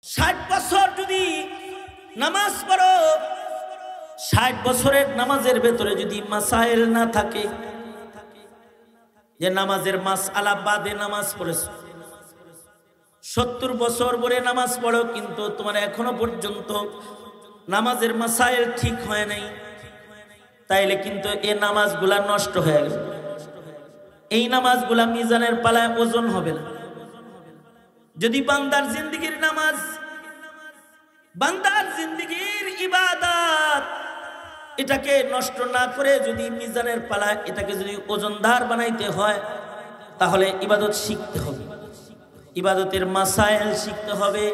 60 বছর যদি নামাজ পড়ো, 60 বছরের নামাজের ভেতরে যদি মাসাইল না থাকে, যে নামাজের মাসআলা বাদে নামাজ পড়েছো, 70 বছর পরে নামাজ পড়ো কিন্তু তোমার এখনো পর্যন্ত নামাজের মাসাইল ঠিক হয় নাই, তাইলে কিন্তু এই নামাজগুলা নষ্ট হয়ে গেল। এই নামাজগুলা মিজানের পালায় ওজন হবে না। যদি বান্দার জিন্দেগীর নামাজ, বান্দার জিন্দেগীর ইবাদত, এটাকে নষ্ট না করে যদি মিজানের পালায় এটাকে যদি ওজনদার বানাইতে হয়, তাহলে ইবাদত শিখতে হবে, ইবাদতের মাসাইল শিখতে হবে,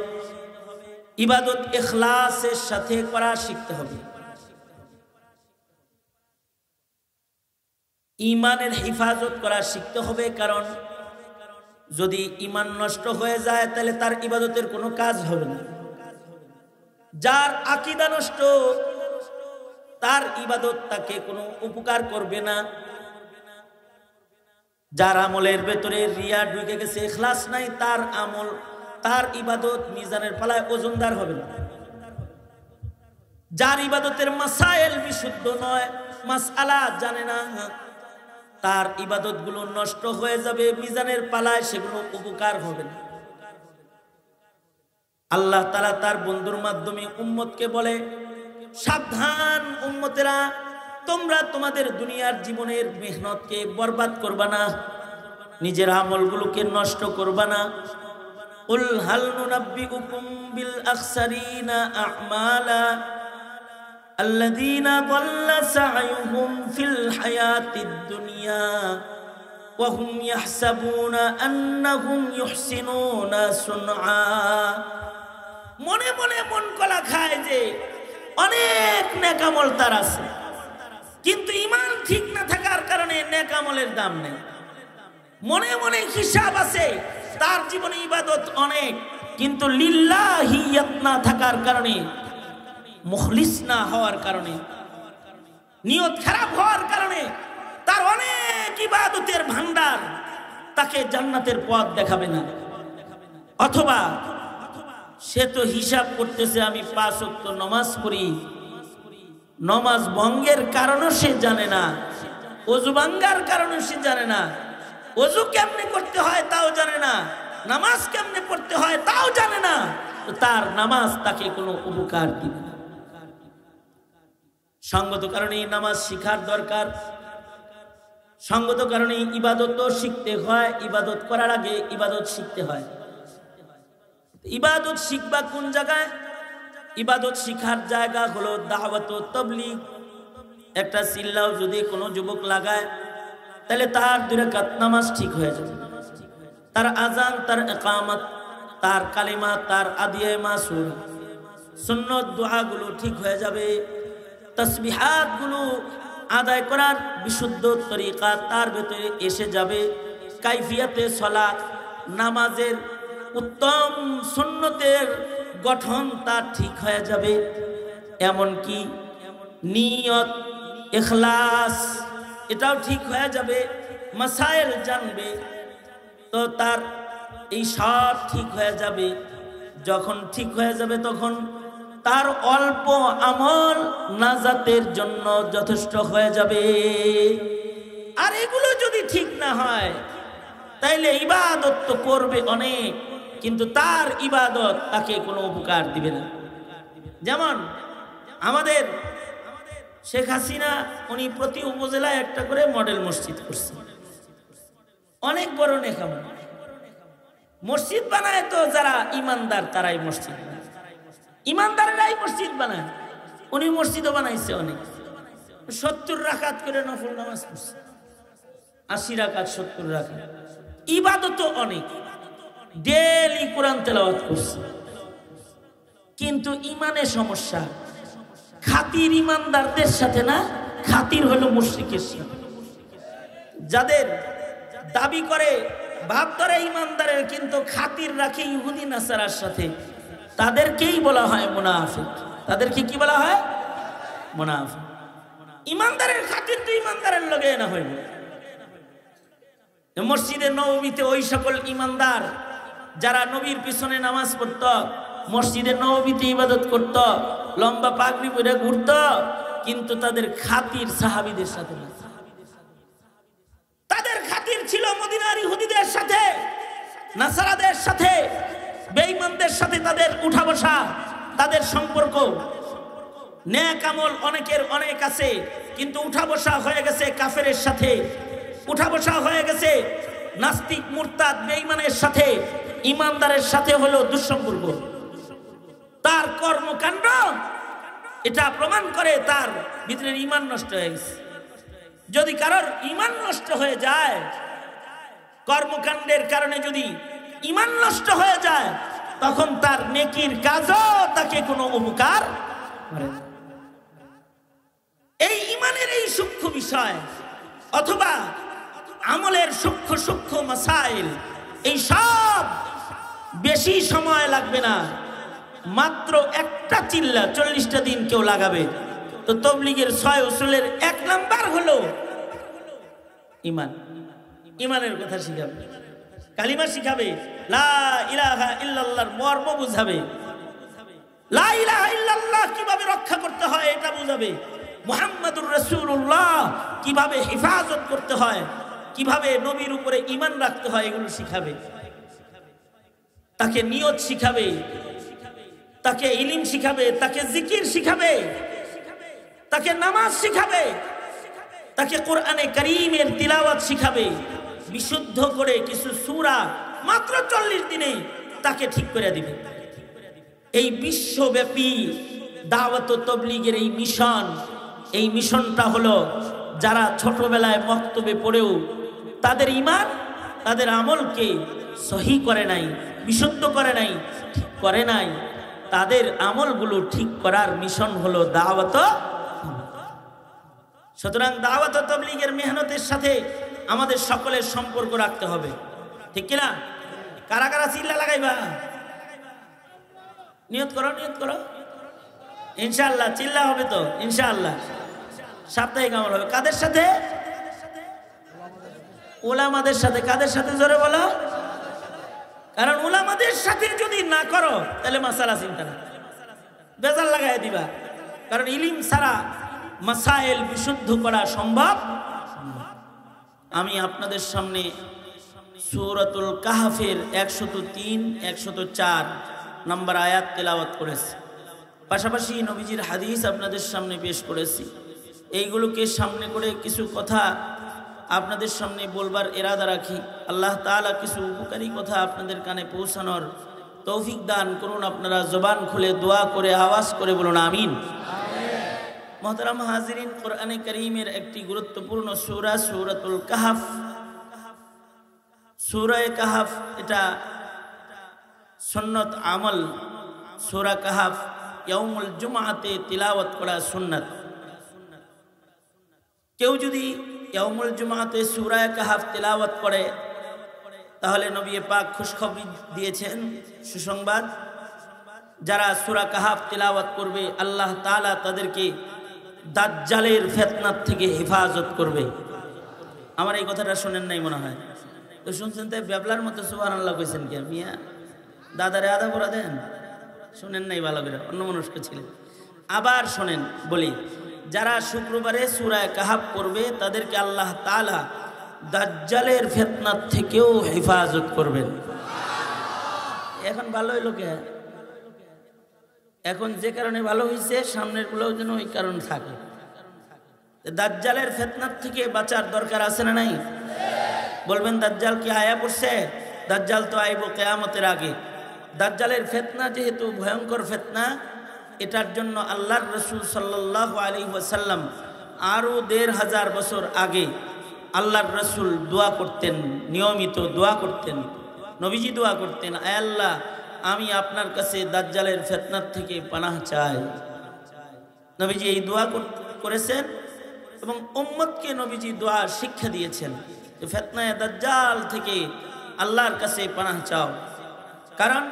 ইবাদত ইখলাসের সাথে করা শিখতে হবে, ইমানের হিফাজত করা শিখতে হবে। কারণ যদি ইমান নষ্ট হয়ে যায় তাহলে তার ইবাদতের কোনো কাজ হবে না। যার আকীদা নষ্ট, তার ইবাদত তাকে কোনো উপকার করবে না। যার আমলের ভেতরে রিয়া ঢুকে গেছে, ইখলাস নাই, তার আমল, তার ইবাদত মিজানের পালায় ওজনদার হবে না। যার ইবাদতের মাসাইল বিশুদ্ধ নয়, মাসআলা জানে না, তার ইবাদতগুলো নষ্ট হয়ে যাবে, মিজানের পালায় সেগুলো উপকার হবে না। আল্লাহ তাআলা তার বন্ধুর মাধ্যমে উম্মতকে বলে, সাবধান উম্মতেরা, তোমরা তোমাদের দুনিয়ার জীবনের মেহনতকে বরবাদ করবা না, নিজের আমলগুলোকে নষ্ট করবা না। কুল হাল নুনাব্বিউকুম বিল আখসারিনা আ'মালা আল্লাযীনা দাল্লা সা'য়ুহুম ফিল হায়াতিদ দুনিয়া ওয়া হুম ইয়াহসাবুনা আন্নাহুম ইউহসিনুনা সুনআ। মনে মনে মন কলা খায় যে অনেক নেক আমল তার আছে, কিন্তু ঈমান ঠিক না থাকার কারণে নেক আমলের দাম নেই। মনে মনে হিসাব আছে, তার জীবনে ইবাদত অনেক, কিন্তু লিল্লাহিয়াত না থাকার কারণে, মুখলিস না হওয়ার কারণে, নিয়ত খারাপ হওয়ার কারণে তার অনেক ইবাদতের ভান্ডার তাকে জান্নাতের পথ দেখাবে না। অথবা সে তো হিসাব করতেছে আমি 5 ওয়াক্ত নামাজ পড়ি, নামাজ ভঙ্গের কারণও সে জানে না, ওযু ভাঙ্গার কারণে সে জানে না, ওযু কেমনে করতে হয় তাও জানে না, নামাজ কেমনে পড়তে হয় তাও জানে না, তো তার নামাজ তাকে কোনো উপকার দিবে না। সঙ্গত কারণে নামাজ শিখার দরকার, সঙ্গত কারণে ইবাদতও শিখতে হয়, ইবাদত করার আগে ইবাদত শিখতে হয়। ইবাদত শিখবা কোন জায়গায়? ইবাদত শিখার জায়গা হলো দাওয়াত ও তাবলীগ। একটা চিল্লাও যদি কোনো যুবক লাগায় তাহলে তার 2 রাকাত নামাজ ঠিক হয়ে যাবে, তার আজান, তার ইকামত, তার কালিমা, তার আদিয়ে মাসুর, সুন্নত দোয়াগুলো ঠিক হয়ে যাবে, তাসবিহাতগুলো আদায় করার বিশুদ্ধ তরিকা তার ভেতরে এসে যাবে, কাইফিয়াতে সালাত, নামাজের উত্তম সুন্নতের গঠন তার ঠিক হয়ে যাবে, এমনকি নিয়ত, ইখলাস এটাও ঠিক হয়ে যাবে, মাসাইল জানবে, তো তার এই সব ঠিক হয়ে যাবে। যখন ঠিক হয়ে যাবে তখন তার অল্প আমল নাজাতের জন্য যথেষ্ট হয়ে যাবে। আর এগুলো যদি ঠিক না হয় তাইলে ইবাদত তো করবে অনেক, কিন্তু তার ইবাদত তাকে কোনো উপকার দিবে না। যেমন আমাদের শেখ হাসিনা, উনি প্রতি উপজেলায় একটা করে মডেল মসজিদ করছে, অনেক বড় নেকাম মসজিদ বানায়। তো যারা ইমানদার তারাই মসজিদ বানায়, ইমানদারেরাই মসজিদ বানায়। উনি মসজিদও বানাইছে অনেক, 70 রাকাত করে নফল নামাজ পড়ছে, 80 রাকাত 70 রাকাত, ইবাদতও অনেক, ডেইলি কোরআন তেলাওয়াত করছে। কিন্তু ইমানের সমস্যা, খাতির ইমানদারদের সাথে না, খাতির হলো মুশরিকের সাথে। যাদের দাবি করে ভাব ধরে ইমানদারের, কিন্তু খাতির রাখে ইহুদি নাসারার সাথে, তাদেরকেই বলা হয় মুনাফিক। তাদেরকে কি বলা হয়? মুনাফিক। ইমানদারের খাতির তো ইমানদারের লগে না হইবে। মসজিদে নববীতে ওই সকল ইমানদার যারা নবীর পিছনে নামাজ পড়ত, মসজিদে নববীতে ইবাদত করত, লম্বা পাগড়ি পরে ঘুরত, কিন্তু তাদের খাতির সাহাবীদের সাথে না। তাদের খাতির ছিল মদিনার ইহুদিদের সাথে, নাসারাদের সাথে, বেঈমানদের সাথে তাদের উঠা বসা, তাদের সম্পর্ক। নেক আমল অনেকের অনেক আছে, কিন্তু উঠা বসা হয়ে গেছে কাফেরের সাথে, উঠা বসা হয়ে গেছে নাস্তিক মুরতাদ বেঈমানের সাথে, ইমানদারের সাথে হলো দুঃসম্পর্ক। তার কর্মকাণ্ড এটা প্রমাণ করে তার ভিতরের ঈমান নষ্ট হয়ে গেছে। যদি কারোর ঈমান নষ্ট হয়ে যায়, কর্মকাণ্ডের কারণে যদি ঈমান নষ্ট হয়ে যায়, তখন তার নেকির কাজও তাকে কোনো উপকার করে না। এই ঈমানের এই সূক্ষ্ম বিষয় অথবা আমলের সূক্ষ্ম সূক্ষ্ম মাসাইল, এই সব বেশি সময় লাগবে না, মাত্র একটা চিল্লা 40টা দিন কেউ লাগাবে। তো তাবলীগের 6 উসুলের 1 নাম্বার হলো ঈমান। ঈমানের কথা শিখাবে, কালিমা শিখাবে, লা ইলাহা ইল্লাল্লাহর মর্ম বুঝাবে, লা ইলাহা ইল্লাল্লাহ কিভাবে রক্ষা করতে হয় এটা বুঝাবে, মুহাম্মাদুর রাসূলুল্লাহ কিভাবে হেফাজত করতে হয়, কিভাবে নবীর উপরে ঈমান রাখতে হয়, এগুলো শিখাবে। তাকে নিয়ত শিখাবে, তাকে ইলম শিখাবে, তাকে জিকির শিখাবে, তাকে নামাজ শিখাবে, তাকে কোরআনে কারীমের তিলাওয়াত শিখাবে। বিশুদ্ধ করে কিছু সূরা মাত্র 40 দিনে তাকে ঠিক করে দিবে। এই বিশ্বব্যাপী দাওয়াত ও তাবলীগের এই মিশন, এই মিশনটা হলো যারা ছোটবেলায় মক্তবে পড়েও তাদের ঈমান, তাদের আমলকে সহি করে নাই, বিশুদ্ধ করে নাই, ঠিক করে নাই, তাদের আমলগুলো ঠিক করার মিশন হলো দাওয়াত। সুতরাং দাওয়াত ও তাবলীগের মেহনতের সাথে আমাদের সকলের সম্পর্ক রাখতে হবে, ঠিক কিনা? কারা কারা চিল্লা লাগাইবা? নিয়ত করো, নিয়ত করো, ইনশাআল্লাহ চিল্লা হবে তো, ইনশাআল্লাহ সাপ্তাহিক আমল হবে। কাদের সাথে? উলামাদের সাথে। কাদের সাথে? জোরে বলো। কারণ উলামাদের সাথে যদি না করো তাহলে মাসালা চিন্তা না, বেজাল লাগাই দিবা। কারণ ইলম ছাড়া মাসাইল বিশুদ্ধ করা সম্ভব। আমি আপনাদের সামনে সূরাতুল কাহফের 103, 104 নম্বর আয়াত তেলাওয়াত করেছি, পাশাপাশি নবীজির হাদিস আপনাদের সামনে পেশ করেছি। এইগুলোকে সামনে করে কিছু কথা আপনাদের সামনে বলবার ইরাদা রাখি। আল্লাহ তাআলা কিছু উপকারী কথা আপনাদের কানে পৌঁছানোর তৌফিক দান করুন। আপনারা জবান খুলে দোয়া করে আওয়াজ করে বলুন আমিন। মুহতারাম হাজিরিন, কোরআনে কারীমের একটি গুরুত্বপূর্ণ সূরা সূরাতুল কাহফ। সূরা কাহফ এটা সুন্নত আমল। সূরা কাহফ ইয়াউমুল জুমআতে তিলাওয়াত করা সুন্নাত। কেউ যদি ইয়াউমুল জুমআতে সূরা কাহফ তিলাওয়াত করে তাহলে নবী পাক খুশখবরি দিয়েছেন, সুসংবাদ। যারা সূরা কাহফ তিলাওয়াত করবে আল্লাহ তাআলা তাদেরকে দাজ্জালের ফিতনাত থেকে হেফাজত করবে। আমার এই কথাটা শুনেন নাই মনে হয়? তো শুনছেন তাই ব্যাবলার মতো সুবহানাল্লাহ কইছেন কি মিয়া? দাদারে আদা করে দেন, শুনেন নাই ভালো করে, অন্যমনস্ক ছিলেন। আবার শোনেন বলি, যারা শুক্রবারে সূরা কাহফ করবে তাদেরকে আল্লাহ তাআলা দাজ্জালের ফিতনাত থেকেও হেফাজত করবেন। এখন ভালো হইল কে? এখন যে কারণে ভালো হয়েছে সামনের গুলোও যেন ওই কারণ থাকে। দাজ্জালের ফিতনাত থেকে বাঁচার দরকার আছে না নাই? বলবেন দাজ্জাল কি আয়া পড়ছে? দাজ্জাল তো আইব কিয়ামতের আগে। দাজ্জালের ফিতনা যেহেতু ভয়ঙ্কর ফিতনা, এটার জন্য আল্লাহর রাসূল সাল্লাল্লাহু আলাইহি ওয়াসাল্লাম আরো ১৫০০ বছর আগে আল্লাহর রাসূল দোয়া করতেন, নিয়মিত দোয়া করতেন। নবীজি দোয়া করতেন, আয় আল্লাহ, আমি আপনার কাছে দাজ্জালের ফিতনাত থেকে পানাহ চাই। নবীজি এই দোয়া করেছেন এবং উম্মতকে নবীজি দোয়া শিক্ষা দিয়েছেন যে ফিতনায়ে দাজ্জাল থেকে আল্লাহর কাছে পানাহ চাও। কারণ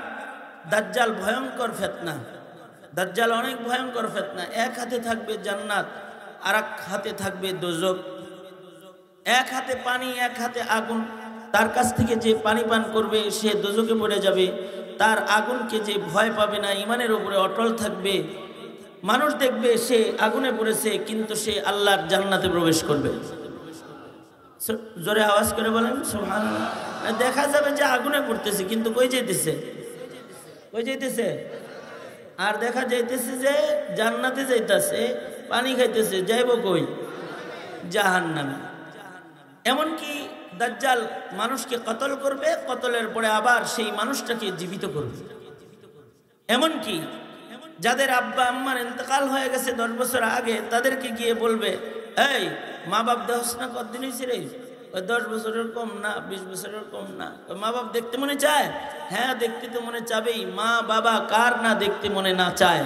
দাজ্জাল ভয়ঙ্কর ফিতনা, দাজ্জাল অনেক ভয়ঙ্কর ফিতনা। এক হাতে থাকবে জান্নাত, আর এক হাতে থাকবে দোজখ। এক হাতে পানি, এক হাতে আগুন। তার কাছ থেকে যে পানি পান করবে সে দোজখে পড়ে যাবে, তার আগুনকে যে ভয় পাবে না, ইমানের উপরে অটল থাকবে, মানুষ দেখবে সে আগুনে পড়েছে কিন্তু সে আল্লাহর জান্নাতে প্রবেশ করবে। জোরে আওয়াজ করে বলেন সুবহানাল্লাহ। দেখা যাবে যে আগুনে পড়তেছে কিন্তু কই যাইতেছে? কই যাইতেছে? আর দেখা যাইতেছে যে জান্নাতে যাইতেছে, পানি খাইতেছে, যাইব কই? জাহান্নামে। এমনকি দাজ্জাল মানুষকে কতল করবে, কতলের পরে আবার সেই মানুষটাকে জীবিত করবে। এমনকি যাদের আব্বা আম্মার ইন্তেকাল হয়ে গেছে 10 বছর আগে, তাদেরকে গিয়ে বলবে, এই মা বাপ দেহস না কতদিন হয়েছে রে? 10 বছরের কম না, 20 বছরের কম না। মা বাপ দেখতে মনে চায়? হ্যাঁ, দেখতে তো মনে চাবেই। মা বাবা কার না দেখতে মনে না চায়?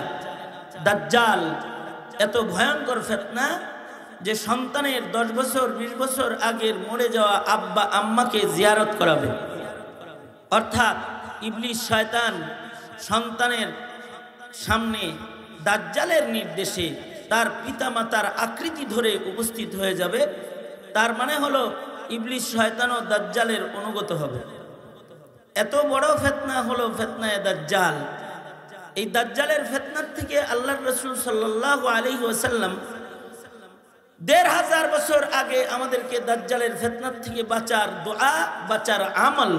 দাজ্জাল এত ভয়ঙ্কর ফিতনা যে সন্তানের 10 বছর 20 বছর আগের মরে যাওয়া আব্বা আম্মাকে জিয়ারত করাবে। অর্থাৎ ইবলিস শয়তান সন্তানের সামনে দাজ্জালের নির্দেশে তার পিতামাতার আকৃতি ধরে উপস্থিত হয়ে যাবে। তার মানে হলো ইবলিস শয়তানও দাজ্জালের অনুগত হবে। এত বড় ফিতনা হলো ফিতনায়ে দাজ্জাল। এই দাজ্জালের ফিতনার থেকে আল্লাহর রাসূল সাল্লাল্লাহু আলাইহি ওয়াসাল্লাম 1500 বছর আগে আমাদেরকে দাজ্জালের ফিতনার থেকে বাঁচার দোয়া, বাঁচার আমল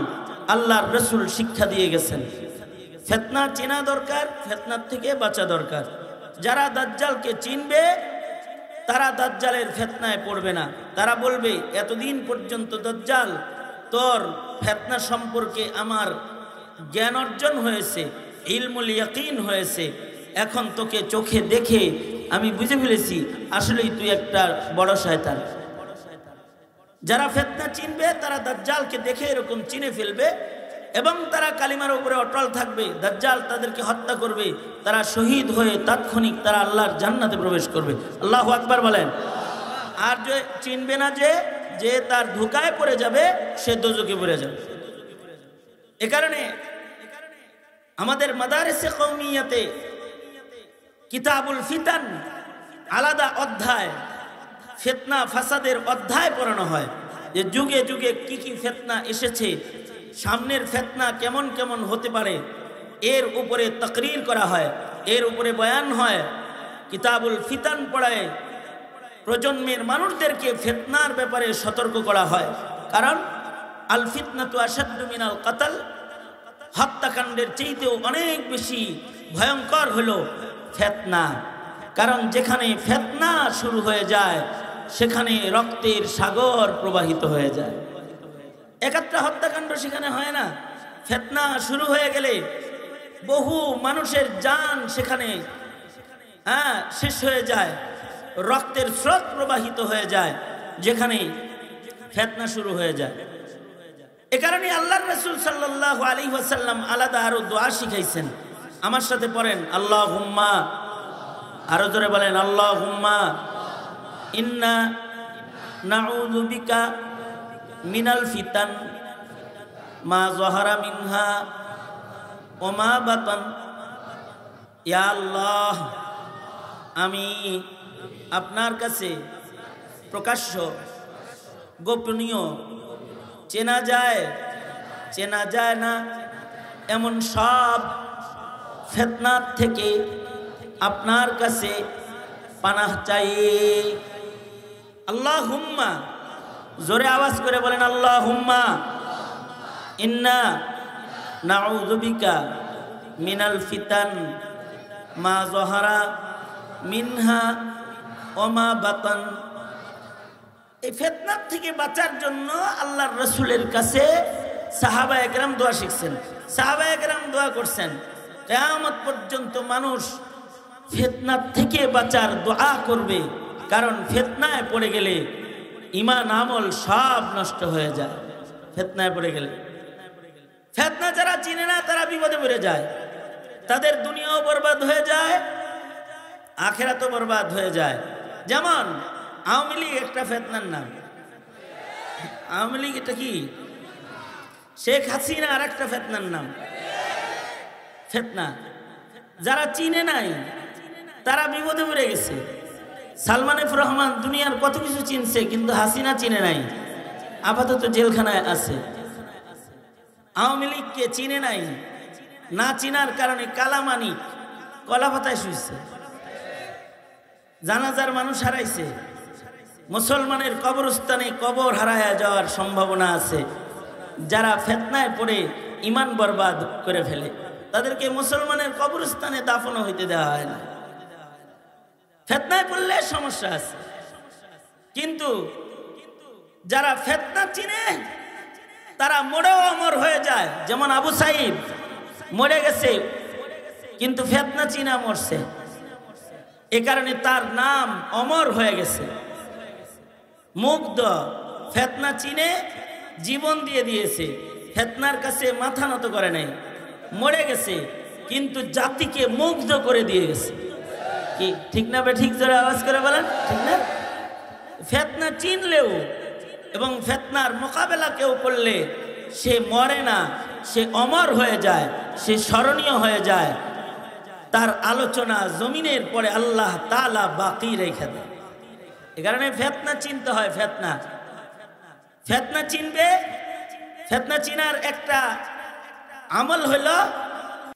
আল্লাহর রাসূল শিক্ষা দিয়ে গেছেন। ফিতনা চেনা দরকার, ফিতনার থেকে বাঁচা দরকার। যারা দাজ্জালকে চিনবে তারা দাজ্জালের ফিতনায় পড়বে না। তারা বলবে, এতদিন পর্যন্ত দাজ্জাল তোর ফিতনা সম্পর্কে আমার জ্ঞান অর্জন হয়েছে, ইলমুল ইয়াকিন হয়েছে, এখন তোকে চোখে দেখে আমি বুঝে ফেলেছি আসলেই তুই একটা বড় শয়তান। যারা ফিতনা চিনবে তারা দাজ্জালকে দেখে এরকম চিনে ফেলবে এবং তারা কালিমার উপরে অটল থাকবে। দাজ্জাল তাদেরকে হত্যা করবে, তারা শহীদ হয়ে তাৎক্ষণিক তারা আল্লাহর জান্নাতে প্রবেশ করবে। আল্লাহু আকবার বলেন। আর যে চিনবে না, যে তার ধোঁকায় পড়ে যাবে, সে দোজখে পড়ে যাবে। এ কারণে আমাদের মাদারিসে কওমিয়াতে কিতাবুল ফিতান আলাদা অধ্যায়, ফিতনা ফাসাদের অধ্যায় পড়ানো হয়, যে যুগে যুগে কি কি ফিতনা এসেছে, সামনের ফিতনা কেমন কেমন হতে পারে, এর উপরে তাকরীর করা হয়, এর উপরে বয়ান হয়। কিতাবুল ফিতান পড়ায় প্রজন্মের মানুষদেরকে ফিতনার ব্যাপারে সতর্ক করা হয়। কারণ আল ফিতনাতু আশাদ্দু মিনাল কতল, হত্যাকাণ্ডের চাইতেও অনেক বেশি ভয়ঙ্কর হলো ফিতনা। কারণ যেখানে ফিতনা শুরু হয়ে যায় সেখানে রক্তের সাগর প্রবাহিত হয়ে যায়। একটা হত্যাকাণ্ড সেখানে হয় না, ফিতনা শুরু হয়ে গেলে বহু মানুষের জান সেখানে শেষ হয়ে যায়, রক্তের স্রোত প্রবাহিত হয়ে যায় যেখানে ফিতনা শুরু হয়ে যায়। এ কারণে আল্লাহর রাসূল সাল্লাল্লাহু আলাইহি ওয়াসাল্লাম আলাদা আরো দোয়া শিখাইছেন। আমার সাথে পড়েন, আল্লাহুম্মা, আরো জোরে বলেন, আল্লাহুম্মা ইন্না নাউযু বিকা মিনাল ফিতান মা যাহারা মিনহা ওয়া মা বাতান। ইয়া আল্লাহ, আমি আপনার কাছে প্রকাশ্য, গোপনীয়, চেনা যায় চেনা যায় না এমন সব ফিতনার থেকে আপনার কাছে পানাহ চাই। আল্লাহুম্মা, জোরে আওয়াজ করে বলেন, আল্লাহুম্মা ইন্না নাউযু বিকা মিনাল ফিতান মা যাহারা মিনহা ওয়া মা বাতান। এই ফিতনার থেকে বাঁচার জন্য আল্লাহর রাসূলের কাছে সাহাবায়ে কেরাম দোয়া শিখছেন, সাহাবায়ে কেরাম দোয়া করছেন। কিয়ামত পর্যন্ত মানুষ ফিতনার থেকে বাঁচার দোয়া করবে, কারণ ফিতনায় পড়ে গেলে ঈমান আমল সব নষ্ট হয়ে যায়। ফিতনায় পড়ে গেলে, ফিতনা যারা চিনে না তারা বিপদে পড়ে যায়, তাদের দুনিয়াও বরবাদ হয়ে যায়, আখিরাতও বরবাদ হয়ে যায়। যেমন আওয়ামী লীগ একটা ফিতনার নাম। আওয়ামী লীগ এটা কি? শেখ হাসিনা আর একটা ফিতনার নাম। ফিতনা যারা চিনে নাই তারা বিপদে পড়ে গেছে। সালমান এফ রহমান দুনিয়ার কত কিছু চিনছে কিন্তু হাসিনা চিনে নাই। আপাতত জেলখানায় আছে। আওয়ামী লীগকে চিনে নাই, না চিনার কারণে কালামানিক কলাপাতায় শুয়েছে। জানাজার মানুষ হারাইছে, মুসলমানের কবরস্থানে কবর হারায়া যাওয়ার সম্ভাবনা আছে। যারা ফিতনায় পড়ে ঈমান বরবাদ করে ফেলে তাদেরকে মুসলমানের কবরস্থানে দাফন হইতে দেওয়া হয় না। ফিতনায় পড়লে সমস্যা আছে, কিন্তু যারা ফিতনা চিনে তারা মরেও অমর হয়ে যায়। যেমন আবু সাইদ মরে গেছে কিন্তু ফিতনা চিনা মরছে, এ কারণে তার নাম অমর হয়ে গেছে। মুগ্ধ ফিতনা চিনে জীবন দিয়ে দিয়েছে, ফিতনার কাছে মাথা নত করে নাই, মরে গেছে কিন্তু জাতিকে মুগ্ধ করে দিয়ে গেছে। কি ঠিক না? ঠিক জোরে আওয়াজ করে বলেন, ঠিক না? ফিতনা চিনলেও এবং ফিতনার মোকাবেলা কেউ করলে সে মরে না, সে অমর হয়ে যায়, সে স্মরণীয় হয়ে যায়। তার আলোচনা জমিনের পরে আল্লাহ তাআলা বাকি রেখে দেয়। এ কারণে ফিতনা চিনতে হয়। ফিতনা চিনবে। ফিতনা চিনার একটা আমল হলো,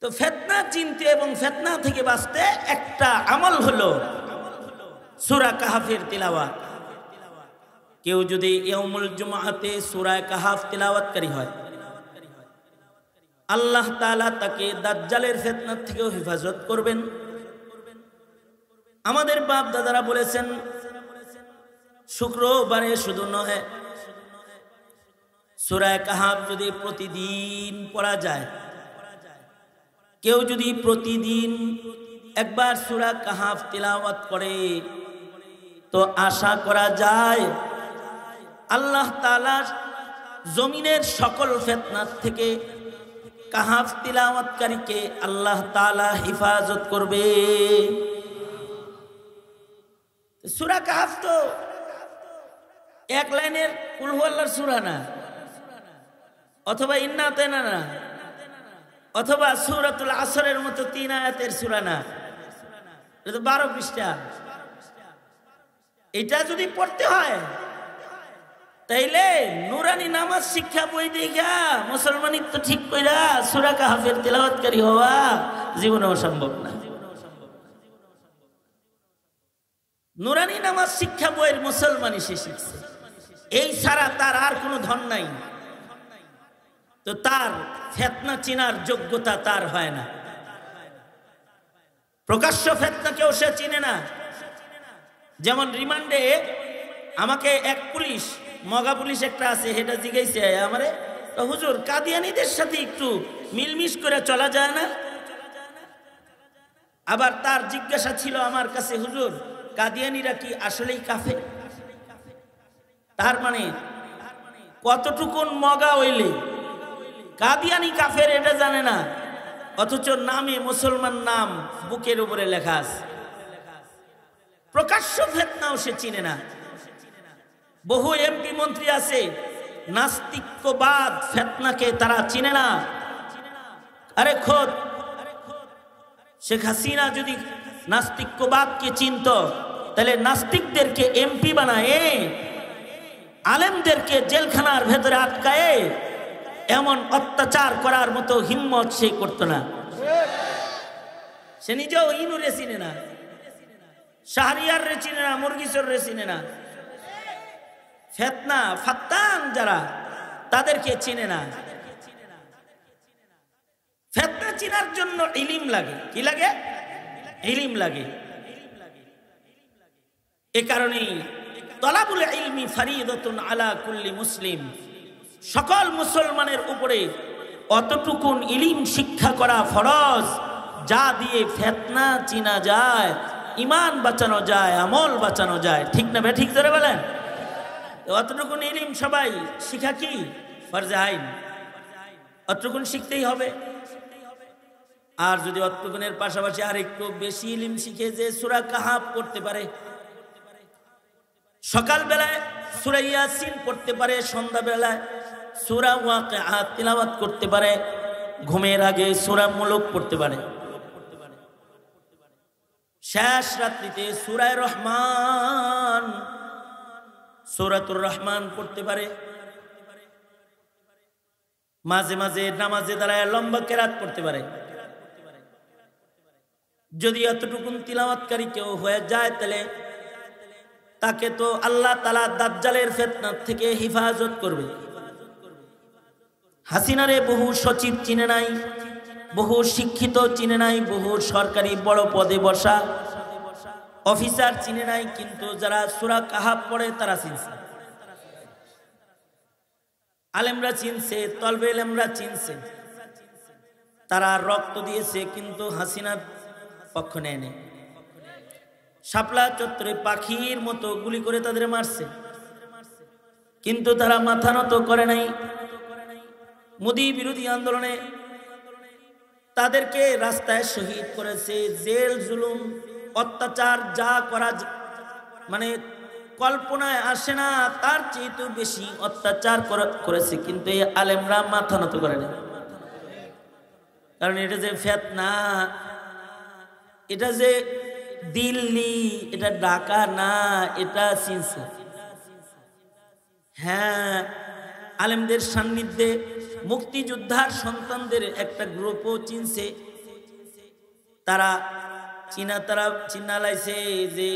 তো ফিতনা চিনতে এবং ফিতনা থেকে বাঁচতে একটা আমল হলো সূরা কাহফের তিলাওয়াত। কেউ যদি ইয়াউমুল জুমআতে সূরা কাহফ তিলাওয়াতকারী হয়, আল্লাহ তাআলা তাকে দাজ্জালের ফিতনা থেকেও হেফাজত করবেন। আমাদের বাপ দাদারা বলেছেন শুক্রবারে শুধু নয়, সূরা কাহফ যদি প্রতিদিন পড়া যায়, কেউ যদি প্রতিদিন একবার সূরা কাহফ তিলাওয়াত করে, তো আশা করা যায় আল্লাহ তাআলা জমিনের সকল ফিতনা থেকে কাহফ তিলাওয়াতকারীকে আল্লাহ তাআলা হেফাজত করবে। সূরা কাহফ তো এক লাইনের কুল হুয়াল্লাহর সূরা না, অথবা ইন্না আতাইনা না, অথবা সূরাতুল আসরের মতো 3 আয়াতের সূরা না, এটা তো 12 পৃষ্ঠা। এটা যদি পড়তে হয় তাইলে নুরানি নামাজ শিক্ষা বই দেখা মুসলমানিক তো ঠিক কইরা সূরা কাহফের তিলাওয়াতকারী হওয়া জীবনেও সম্ভব না। নুরানি নামাজ শিক্ষা বইয়ের মুসলমানি সে শিখছে, এই ছাড়া তার আর কোনো ধন নাই। তো তার ফিতনা চিনার যোগ্যতা তার হয় না। প্রকাশ্য ফিতনাকেও সে চিনে না। যেমন রিমান্ডে আমাকে এক পুলিশ, মগা পুলিশ একটা আছে, সেটা জিজ্ঞাসা আমারে, হুজুর কাদিয়ানীদের সাথে একটু মিলমিশ করে চলা যায় না? আবার তার জিজ্ঞাসা ছিল আমার কাছে, হুজুর কাদিয়ানীরা কি আসলেই কাফের? তার মানে কতটুকুন মগা হইলে কাদিয়ানী কাফের এটা জানে না, অথচ নামে মুসলমান নাম বুকের উপরে লেখা আছে। প্রকাশ্য ফিতনাও সে চিনে না। বহু এমপি মন্ত্রী আছে নাস্তিক্যবাদ ফিতনাকে তারা চিনে না। আরে খোদ শেখ হাসিনা যদি নাস্তিক্যবাদকে চিনত, তাহলে নাস্তিকদেরকে এমপি বানায়, আলেমদেরকে জেলখানার ভেতরে আটকায় এমন অত্যাচার করার মতো হিম্মত সে করত না। সে নিজেও ইনুরে চিনে না, শাহরিয়ার রে চিনে না, মুরগিসর রে চিনে না। ফিতনা ফাত্তান যারা, তাদেরকে চিনে না। ফিতনা চিনার জন্য ইলম লাগে। কি লাগে? ইলম লাগে। এ কারণেই তলাবুল ইলমি ফরিদাতুন আলা কুল্লি মুসলিম, সকল মুসলমানের উপরে অতটুকুন ইলম শিক্ষা করা ফরজ, যা দিয়ে ফিতনা চিনা যায়, ঈমান বাঁচানো যায়, আমল বাঁচানো যায়। ঠিক না বে ঠিক ধরে বলেন? অতটুকুন ইলম সবাই শিখা কি ফরজে আইন, অতটুকুন শিখতেই হবে। আর যদি অতটুকুনের পাশাপাশি আর একটু বেশি ইলম শিখে যে সূরা কাহফ পড়তে পারে, সকাল বেলায় সূরা ইয়াসিন পড়তে পারে, সন্ধ্যা বেলায় সূরা ওয়াকিআ তিলাওয়াত করতে পারে, ঘুমের আগে সূরা মুলক পড়তে পারে, শেষ রাত্রিতে সূরা রহমান, সূরাতুর রহমান পড়তে পারে, মাঝে মাঝে নামাজে দাঁড়ায় লম্বা কেরাত পড়তে পারে। যদি এতটুকুন তিলাওয়াতকারী কেউ হয়ে যায় তাহলে তাকে তো আল্লাহ তাআলা দাজ্জালের ফিতনা থেকে হেফাজত করবে। হাসিনারে বহু সচিব চিনে নাই, বহু শিক্ষিত চিনে নাই, বহু সরকারি বড় পদে বসা অফিসার চিনে নাই, কিন্তু যারা সূরা কাহাফ পড়ে তারা চিনছে, আলেমরা চিনছে, তলবে ইলমরা চিনছে। তারা রক্ত দিয়েছে কিন্তু হাসিনার পক্ষ নেয় নাই। শাপলা চত্বরে পাখির মতো গুলি করে তাদের মারছে, কিন্তু তারা মাথা নত করে নাই। মোদি বিরোধী আন্দোলনে তাদেরকে রাস্তায় শহীদ করেছে। জেল জুলুম অত্যাচার যা করা মানে কল্পনায় আসে না, তার চেয়ে তো বেশি অত্যাচার করেছে, কিন্তু এই আলেমরা মাথা নত করে না। কারণ এটা যে ফিতনা, এটা যে দিল্লি, এটা ঢাকা না, এটা চিনছে। হ্যাঁ, আলেমদের সান্নিধ্যে মুক্তিযোদ্ধার সন্তানদের একটা গ্রুপও চিনছে। তারা চিনা লাইছে যে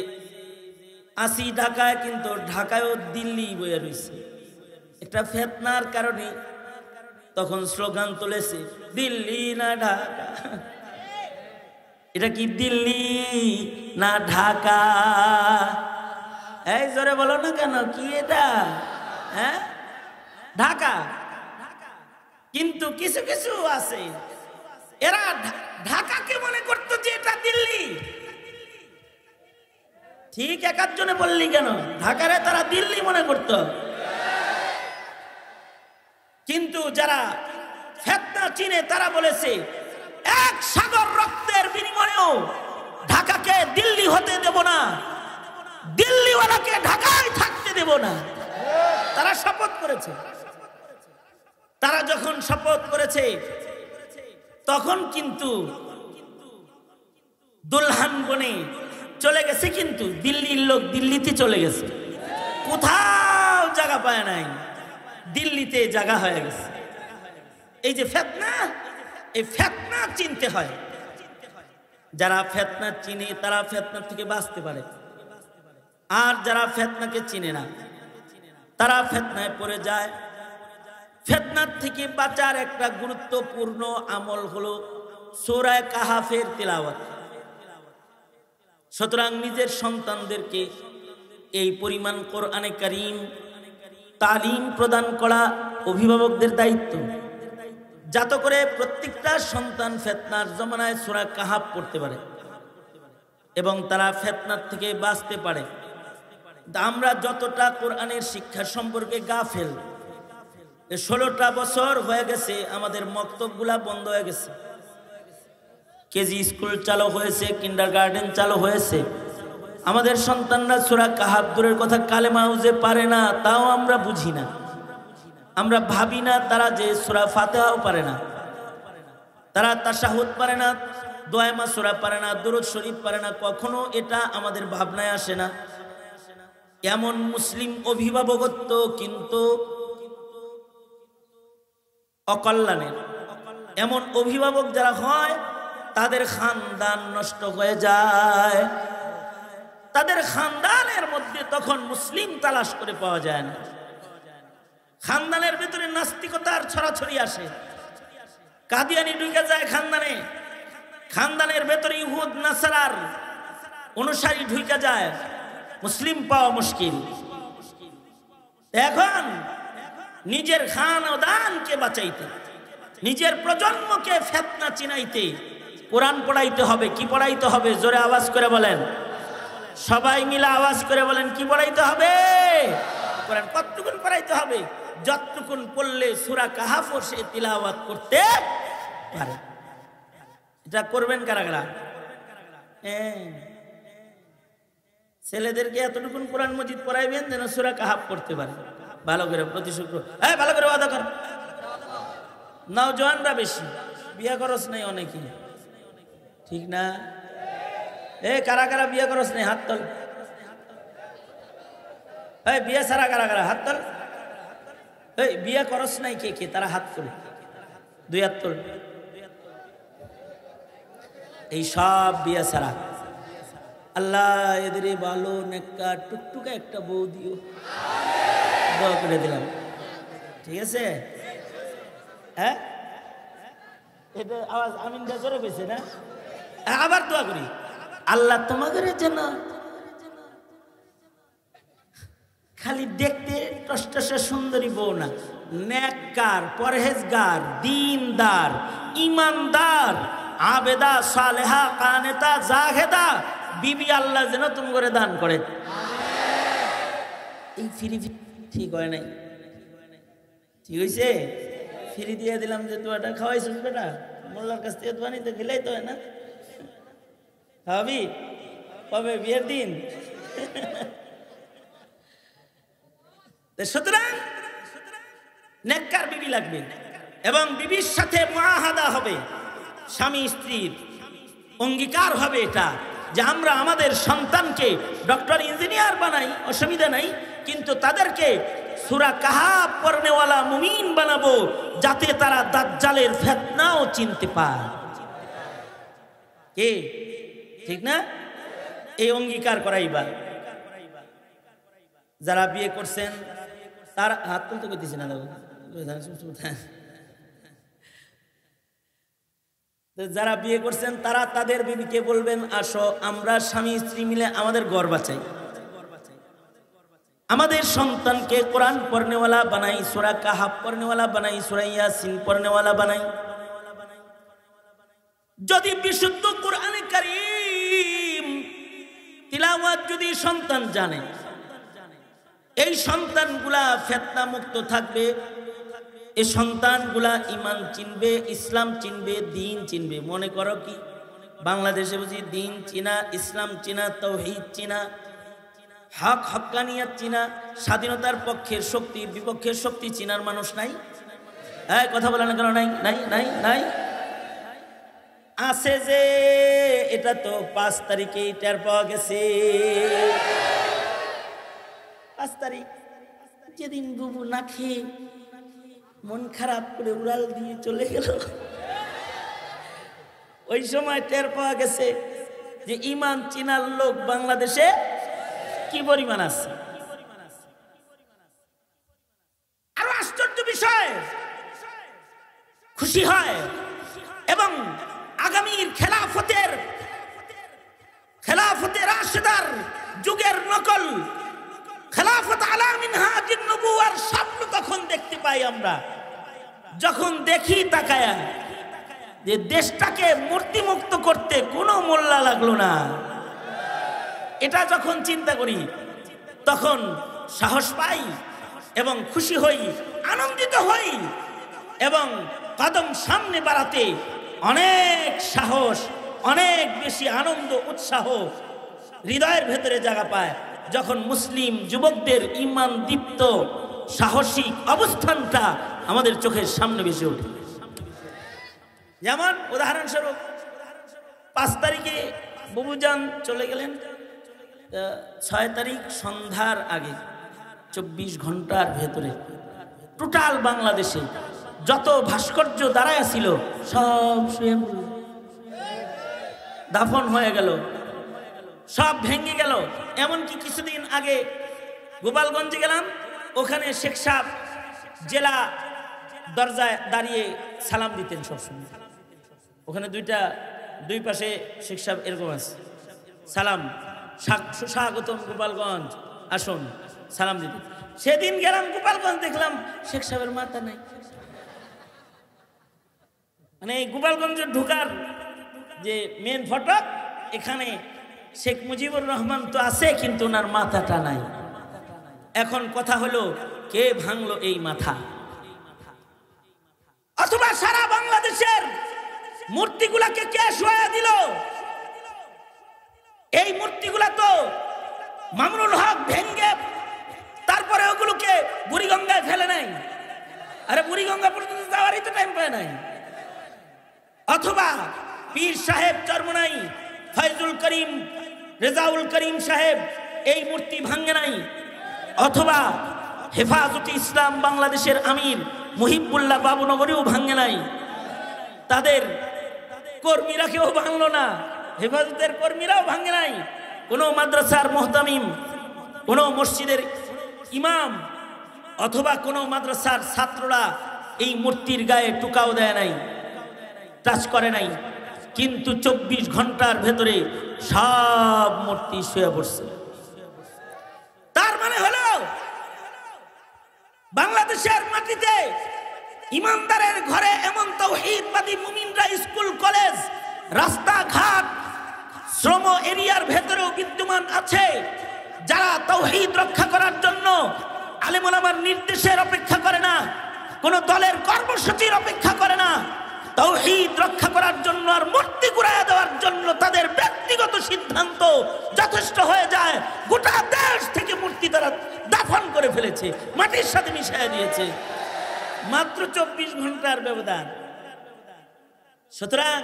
80 ঢাকায়, কিন্তু ঢাকায়ও দিল্লি বইয়া রয়েছে। একটা ফিতনার কারণে তখন স্লোগান তুলেছে, দিল্লি না ঢাকা। এটা কি দিল্লি না ঢাকা? এই জোরে বলো না কেন, কি এটা? হ্যাঁ, ঢাকা। কিন্তু কিছু কিছু আছে এরা ঢাকাকে মনে করতো যে এটা দিল্লি। ঠিক একজনে বললি কেন, ঢাকারে তারা দিল্লি মনে করত। কিন্তু যারা ফিতনা চিনে তারা বলেছে এক সাগর রক্তের বিনিময়েও ঢাকাকে দিল্লি হতে দেব না, দিল্লিওয়ালাকে ঢাকায় থাকতে দেব না। তারা শপথ করেছে। তারা যখন শপথ করেছে তখন কিন্তু দুলহান বনে চলে গেছে, কিন্তু দিল্লির লোক দিল্লিতে চলে গেছে, কোথাও জায়গা পায় নাই, দিল্লিতে জায়গা হয়ে গেছে। এই যে ফিতনা, এই ফিতনা চিনতে হয়। যারা ফিতনা চিনে তারা ফিতনা থেকে বাঁচতে পারে, আর যারা ফিতনাকে চিনে না তারা ফিতনায় পড়ে যায়। ফিতনার থেকে বাঁচার একটা গুরুত্বপূর্ণ আমল হলো সূরা কাহাফের তিলাওয়াত। সুতরাং নিজের সন্তানদেরকে এই পরিমাণ কোরআনে কারীম তালিম প্রদান করা অভিভাবকদের দায়িত্ব, যাতে করে প্রত্যেকটা সন্তান ফিতনার জমানায় সূরা কাহাফ পড়তে পারে এবং তারা ফিতনার থেকে বাঁচতে পারে। আমরা যতটা কোরআনের শিক্ষা সম্পর্কে গাফেল, 16টা বছর হয়ে গেছে আমাদের মক্তবগুলা বন্ধ হয়ে গেছে। কেজি স্কুল চালু হয়েছে, কিন্ডারগার্টেন চালু হয়েছে, আমাদের সন্তানরা সূরা কাহাফ দূরের কথা কালেমাও যে পারে না তাও আমরা বুঝি না। আমরা ভাবি না তারা যে সূরা ফাতিহাও পারে না, তারা তাশাহুদ পারে না, দোয়া মাসুরা পারে না, দুরূদ শরীফ পারে না, কখনো এটা আমাদের ভাবনায় আসে না। এমন মুসলিম অভিভাবকত্ব কিন্তু অকল্যাণের। এমন অভিভাবক যারা হয় তাদের খানদান নষ্ট হয়ে যায়, তাদের খানদানের মধ্যে তখন মুসলিম তালাশ করে পাওয়া যায় না। খানদানের ভিতরে নাস্তিকতার ছড়াছড়ি আসে, কাদিয়ানি ঢুকে যায় খানদানে, খানদানের ভেতরে ইহুদ নাসারার অনুসারী ঢুকে যায়, মুসলিম পাওয়া মুশকিল। এখন নিজের খানদানকে বাঁচাইতে, নিজের প্রজন্মকে ফিতনা চিনাইতে কোরআন পড়াইতে হবে। কি পড়াইতে হবে? জোরে আওয়াজ করে বলেন, সবাই মিলে আওয়াজ করে বলেন, কি পড়াইতে হবে? কোরআন। কতটুকুন পড়াইতে হবে? যতটুকুন পড়লে সূরা কাহাফও সে তিলাওয়াত করতে পারে। এটা করবেন কারা কারা? ছেলেদেরকে এতটুকুন কোরআন মজিদ পড়াইবেন যেন সূরা কাহাফ পড়তে পারে ভালো করে প্রতি শুক্র। ভালো করে ওয়াদা কর। নওজোয়ানরা বেশি, বিয়ে করস নাই অনেকেই, ঠিক না? কারা কারা বিয়ে করস নাই হাত তল। বিয়ে সারা কারা কারা হাত তল। বিয়ে করস নাই কে কে? তারা হাত তোলে। 72। এই সব বিয়ে ছাড়া। আল্লাহ এদের ভালো নেকা টুকটুকা একটা বউ দিও, দোয়া করে দিলাম। ঠিক আছে? হ্যাঁ, এটা আওয়াজ আমিন জোরে পেয়েছে না? আবার দোয়া করি, আল্লাহ তোমাদের যেন খালি দেখতে টসটসে সুন্দরী বউ না, নেককার, পরহেজগার, দিনদার, ইমানদার, আবেদা, সালেহা, কানেতা, জাহেদা বিবি আল্লাহ যেন তুমি করে দান করে। এই ফ্রি ঠিক হয় নাই? ঠিক হয়েছে? ফ্রি দিয়ে দিলাম যে তোয়াটা খাওয়াইছিস বেটা, মোল্লার কাছ থেকে তোয়া নিতে গেলেই তো হয় না? খাওয়াবি কবে? বিয়ের দিন। সুতরাং নেককার বিবি লাগবে এবং বিবির সাথে মুআহাদা হবে, স্বামী স্ত্রীর অঙ্গীকার হবে এটা যে আমরা আমাদের সন্তানকে ডক্টর ইঞ্জিনিয়ার বানাই, অসুবিধা নাই, কিন্তু তাদেরকে সূরা কাহাফ পড়নেওয়ালা মুমিন বানাবো যাতে তারা দাজ্জালের ফিতনাও চিনতে পায়। কে ঠিক না? এই অঙ্গীকার করাইবা। যারা বিয়ে করছেন তারা হাত তুলতে করতেছি না, যারা বিয়ে করছেন তারা তাদের বিবিকে বলবেন, আসো আমরা স্বামী স্ত্রী মিলে আমাদের ঘর বাঁচাই, আমাদের সন্তানকে কোরআন পড়নেওয়ালা বানাই, সূরা কাহাফ পড়নেওয়ালা বানাই, সূরা ইয়াসিন পড়নেওয়ালা বানাই। যদি বিশুদ্ধ কোরআনে কারীম তিলাওয়াত যদি সন্তান জানে, এই সন্তানগুলা ফিতনা মুক্ত থাকবে, এই সন্তানগুলা ঈমান চিনবে, ইসলাম চিনবে, দ্বীন চিনবে। মনে করো কি বাংলাদেশে বুঝি দ্বীন চিনা, ইসলাম চিনা, তাওহীদ চিনা, হক হক্কানিয়াত চিনা, স্বাধীনতার পক্ষের শক্তি বিপক্ষের শক্তি চিনার মানুষ নাই? এই কথা বলে না কেন? নাই নাই নাই নাই আছে যে, এটা তো 5 তারিখে টের পাওয়া গেছে। 5 তারিখ যেদিন বুবু না খেয়ে মন খারাপ করে উড়াল দিয়ে চলে গেল, ওই সময় টের পাওয়া গেছে যে ঈমান চিনার লোক বাংলাদেশে কি পরিমাণ আছে। আরো আশ্চর্য বিষয়, খুশি হয় এবং আগামীর খেলাফতে রাশিদার যুগের নকল খেলাফত আলা মিনহাজিন নবুওয়ার স্বপ্ন তখন দেখতে পাই আমরা, যখন দেখি তাকায়া যে দেশটাকে মূর্তিমুক্ত করতে কোনো মোল্লা লাগলো না। এটা যখন চিন্তা করি তখন সাহস পাই এবং খুশি হই, আনন্দিত হই এবং কদম সামনে বাড়াতে অনেক সাহস, অনেক বেশি আনন্দ, উৎসাহ হৃদয়ের ভেতরে জায়গা পায় যখন মুসলিম যুবকদের ঈমান দীপ্ত সাহসিক অবস্থানটা আমাদের চোখের সামনে ভেসে ওঠে। যেমন উদাহরণস্বরূপ 5 তারিখে বুবুজান চলে গেলেন, 6 তারিখ সন্ধ্যার আগে 24 ঘন্টার ভেতরে টোটাল বাংলাদেশে যত ভাস্কর্য দাঁড়ায় ছিল সব শুয়ে পড়ল, দাফন হয়ে গেল, সব ভেঙে গেল। এমনকি কিছুদিন আগে গোপালগঞ্জে গেলাম, ওখানে শেখ সাহেব জেলা দরজায় দাঁড়িয়ে সালাম দিতেন সবসময়। ওখানে দুই পাশে শেখ সাহেব এরকম আছে, সালাম, সুস্বাগতম গোপালগঞ্জ, আসুন, সালাম দিতেন। সেদিন গেলাম গোপালগঞ্জ, দেখলাম শেখ সাহেবের মাথা নাই। মানে এই গোপালগঞ্জের ঢোকার যে মেন ফটক, এখানে শেখ মুজিবুর রহমান তো আছে কিন্তু ওনার মাথাটা নাই। এখন কথা হলো কে ভাঙলো এই মাথা? অথবা সারা বাংলাদেশের মূর্তিগুলাকে কে শোয়া দিল? এই মূর্তিগুলা তো মামুনুল হক ভেঙ্গে তারপরে ওগুলোকে বুড়িগঙ্গায় ফেলে নাই। আরে বুড়িগঙ্গা পর্যন্ত যাওয়ারই তো টাইম পায় নাই। অথবা পীর সাহেব চরমনাই ফয়জুল করিম, রেজাউল করিম সাহেব এই মূর্তি ভাঙ্গে নাই। অথবা হেফাজতে ইসলাম বাংলাদেশের আমির মুহিবুল্লাহ বাবুনগরীও ভাঙ্গে নাই। তাদের কর্মীরা কেউ ভাঙলো না, হেফাজতের কর্মীরাও ভাঙে নাই। কোনো মাদ্রাসার মুহতামিম, কোনো মসজিদের ইমাম অথবা কোনো মাদ্রাসার ছাত্ররা এই মূর্তির গায়ে টুকাও দেয় নাই, টাচ করে নাই। কিন্তু 24 ঘন্টার ভেতরে সব মূর্তি শুয়ে পড়ছে। তার মানে হলো বাংলাদেশের মাটিতে ইমানদারের ঘরে এমন তাওহীদবাদী মুমিনরা স্কুল, কলেজ, রাস্তাঘাট, শ্রম এরিয়ার ভেতরেও বিদ্যমান আছে, যারা তাওহীদ রক্ষা করার জন্য আলেম ওলামার নির্দেশের অপেক্ষা করে না, কোন দলের কর্মসূচির অপেক্ষা করে না, তাওহীদ রক্ষা করার জন্য আর মূর্তি গুড়াইয়া দেওয়ার জন্য তাদের ব্যক্তিগত সিদ্ধান্ত যথেষ্ট হয়ে যায়। গোটা দেশ থেকে মূর্তি তারা দাফন করে ফেলেছে, মাটির সাথে মিশিয়ে দিয়েছে, মাত্র 24 ঘন্টার ব্যবধান। সুতরাং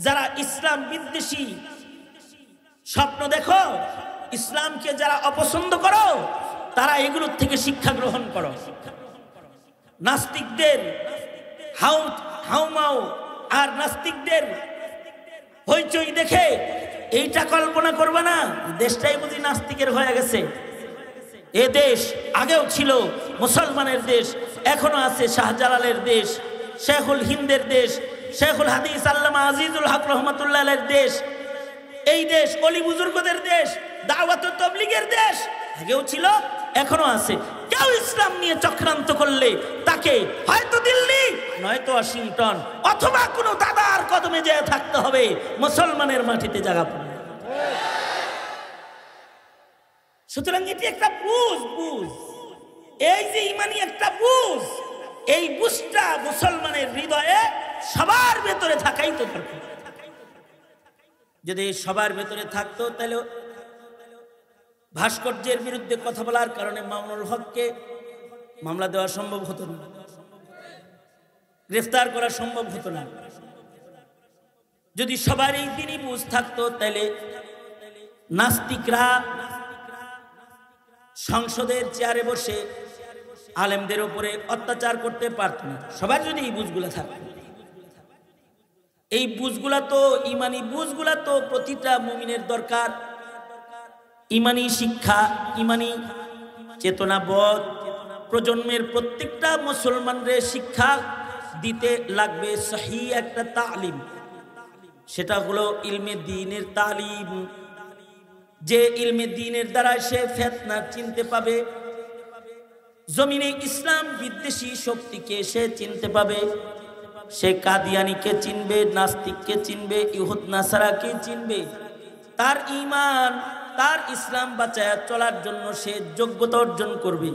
যারা ইসলাম বিদ্বেষী স্বপ্ন দেখো, ইসলামকে যারা অপছন্দ করো, তারা এগুলোর থেকে শিক্ষা গ্রহণ করো। নাস্তিকদের হাউমাউ আর নাস্তিকদের হইচই দেখে এইটা কল্পনা করবে না দেশটাই বুঝি নাস্তিকের হয়ে গেছে। এ দেশ আগেও ছিল মুসলমানের দেশ, এখনো আছে শাহজালালের দেশ, শেখুল হিন্দের দেশ, শেখুল হাদিস আল্লামা আজিজুল হক রহমতুল্লাহের দেশ। এই দেশ অলি বুজুর্গদের দেশ, দাওয়াত ও তাবলীগের দেশ, আগেও ছিল এখনো আছে। কেউ ইসলাম নিয়ে চক্রান্ত করলে তাকে হয়তো দিল্লি নয়তো ওয়াশিংটন অথবা কোনো দাদার কদমে যেয়ে থাকতে হবে, মুসলমানের মাটিতে জায়গা পাবে। সুতরাং এটি একটা বুঝ, এই যে ইমানি একটা বুঝ, এই বুঝটা মুসলমানের হৃদয়ে সবার ভেতরে থাকাই তো দরকার। যদি সবার ভেতরে থাকতো তাহলে ভাস্কর্যের বিরুদ্ধে কথা বলার কারণে মামুনুল হককে মামলা দেওয়া সম্ভব হতো না, গ্রেফতার করা সম্ভব হতো না। যদি সবার এই দিনই বুঝ থাকতো তাহলে নাস্তিকরা সংসদের চেয়ারে বসে আলেমদের উপরে অত্যাচার করতে পারত না। সবার যদি এই বুঝগুলা থাকতো, এই বুঝগুলা তো ইমানি বুঝগুলা তো প্রতিটা মুমিনের দরকার। ইমানি শিক্ষা, ইমানি চেতনাবোধ প্রজন্মের প্রত্যেকটা মুসলমানদের শিক্ষা দিতে লাগবে সহি একটা তালিম। সেটা হলো ইলমে দ্বীনের তালিম। যে ইলমে দ্বীনের দ্বারা সে ফিতনা চিনতে পাবে, জমিনে ইসলাম বিদ্বেষী শক্তিকে সে চিনতে পাবে, সে কাদিয়ানীকে চিনবে, নাস্তিককে চিনবে, ইহুদ নাসারাকে চিনবে। তার ঈমান, তার ইসলাম বাঁচায় চলার জন্য সে যোগ্যতা অর্জন করবে।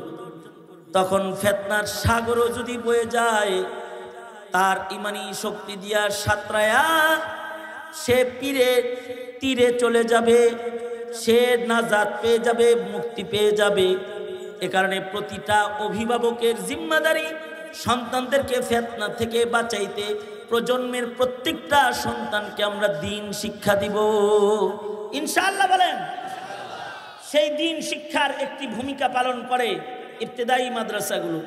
তখন ফিতনার সাগরও যদি বয়ে যায়, তার ইমানি শক্তি দিয়া সাঁতরায়া সে তীরে চলে যাবে, সে নাজাত পেয়ে যাবে, মুক্তি পেয়ে যাবে। এ কারণে প্রতিটা অভিভাবকের জিম্মাদারি সন্তানদেরকে ফিতনা থেকে বাঁচাইতে, প্রজন্মের প্রত্যেকটা সন্তানকে আমরা দ্বীন শিক্ষা দিব ইনশাআল্লাহ। বলেন, সেই দ্বীন শিক্ষার একটি ভূমিকা পালন করে ইবতেদায়ী মাদ্রাসাগুলো,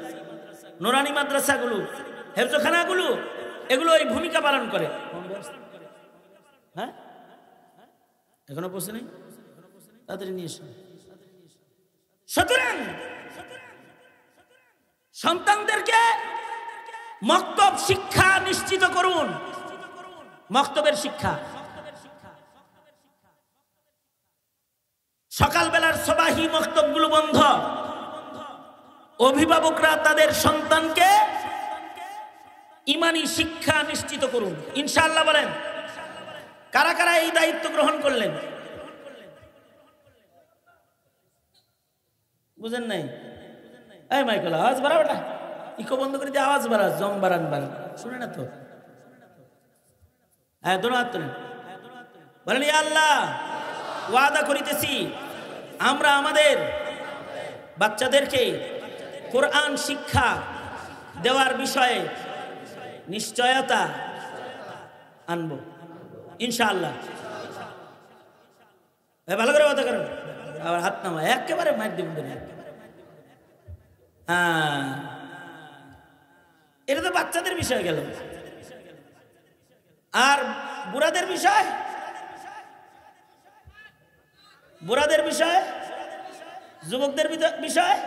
নুরানি মাদ্রাসাগুলো, হেফজখানাগুলো, এগুলো এই ভূমিকা পালন করে। হ্যাঁ, এখনো পৌঁছে নেই, তাদের নিয়ে এসো। সুতরাং সন্তানদেরকে মক্তব শিক্ষা নিশ্চিত করুন, মক্তবের শিক্ষা। সকালবেলার সবাহি মক্তবগুলো বন্ধ। অভিভাবকরা তাদের সন্তানকে ইমানি শিক্ষা নিশ্চিত করুন ইনশাআল্লাহ। বলেন, কারা কারা এই দায়িত্ব গ্রহণ করলেন? বুঝেন নাই? এই মাইকেল আওয়াজ বাড়া, বেটা ইকো বন্ধ করে দিয়ে আওয়াজ বাড়া, জং বাড়ান বাড়ান, শুনে না তো? হ্যাঁ, দোনো হাত তোলেন, বলেন ইয়া আল্লাহ, ওয়াদা করিতেছি আমরা আমাদের বাচ্চাদেরকে কোরআন শিক্ষা দেওয়ার বিষয়ে নিশ্চয়তা আনব ইনশাআল্লাহ। ভালো করে কথা করেন, আবার হাত নামা, একেবারে মার দিবেন। হ্যাঁ, এটা তো বাচ্চাদের বিষয় গেল। আর বুড়াদের বিষয়, বুড়াদের বিষয়, যুবকদের বিষয়,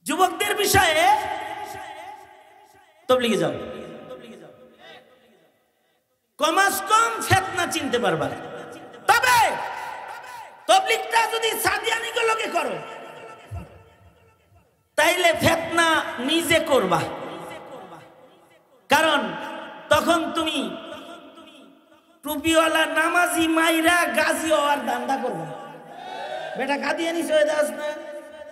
যুবকদের বিষয়ে তবলিগে যাও, কমাস কম ফিতনা চিনতে পারবা। তবে তবলিগটা যদি সাদিয়ানি গুলোকে করো তাইলে ফিতনা নিজে করবা, কারণ তখন তুমি টুপিওয়ালা নামাজি মাইরা গাজী হওয়ার ধান্দা করবা। বেটা কাদিয়ানি হয়ে যাস না,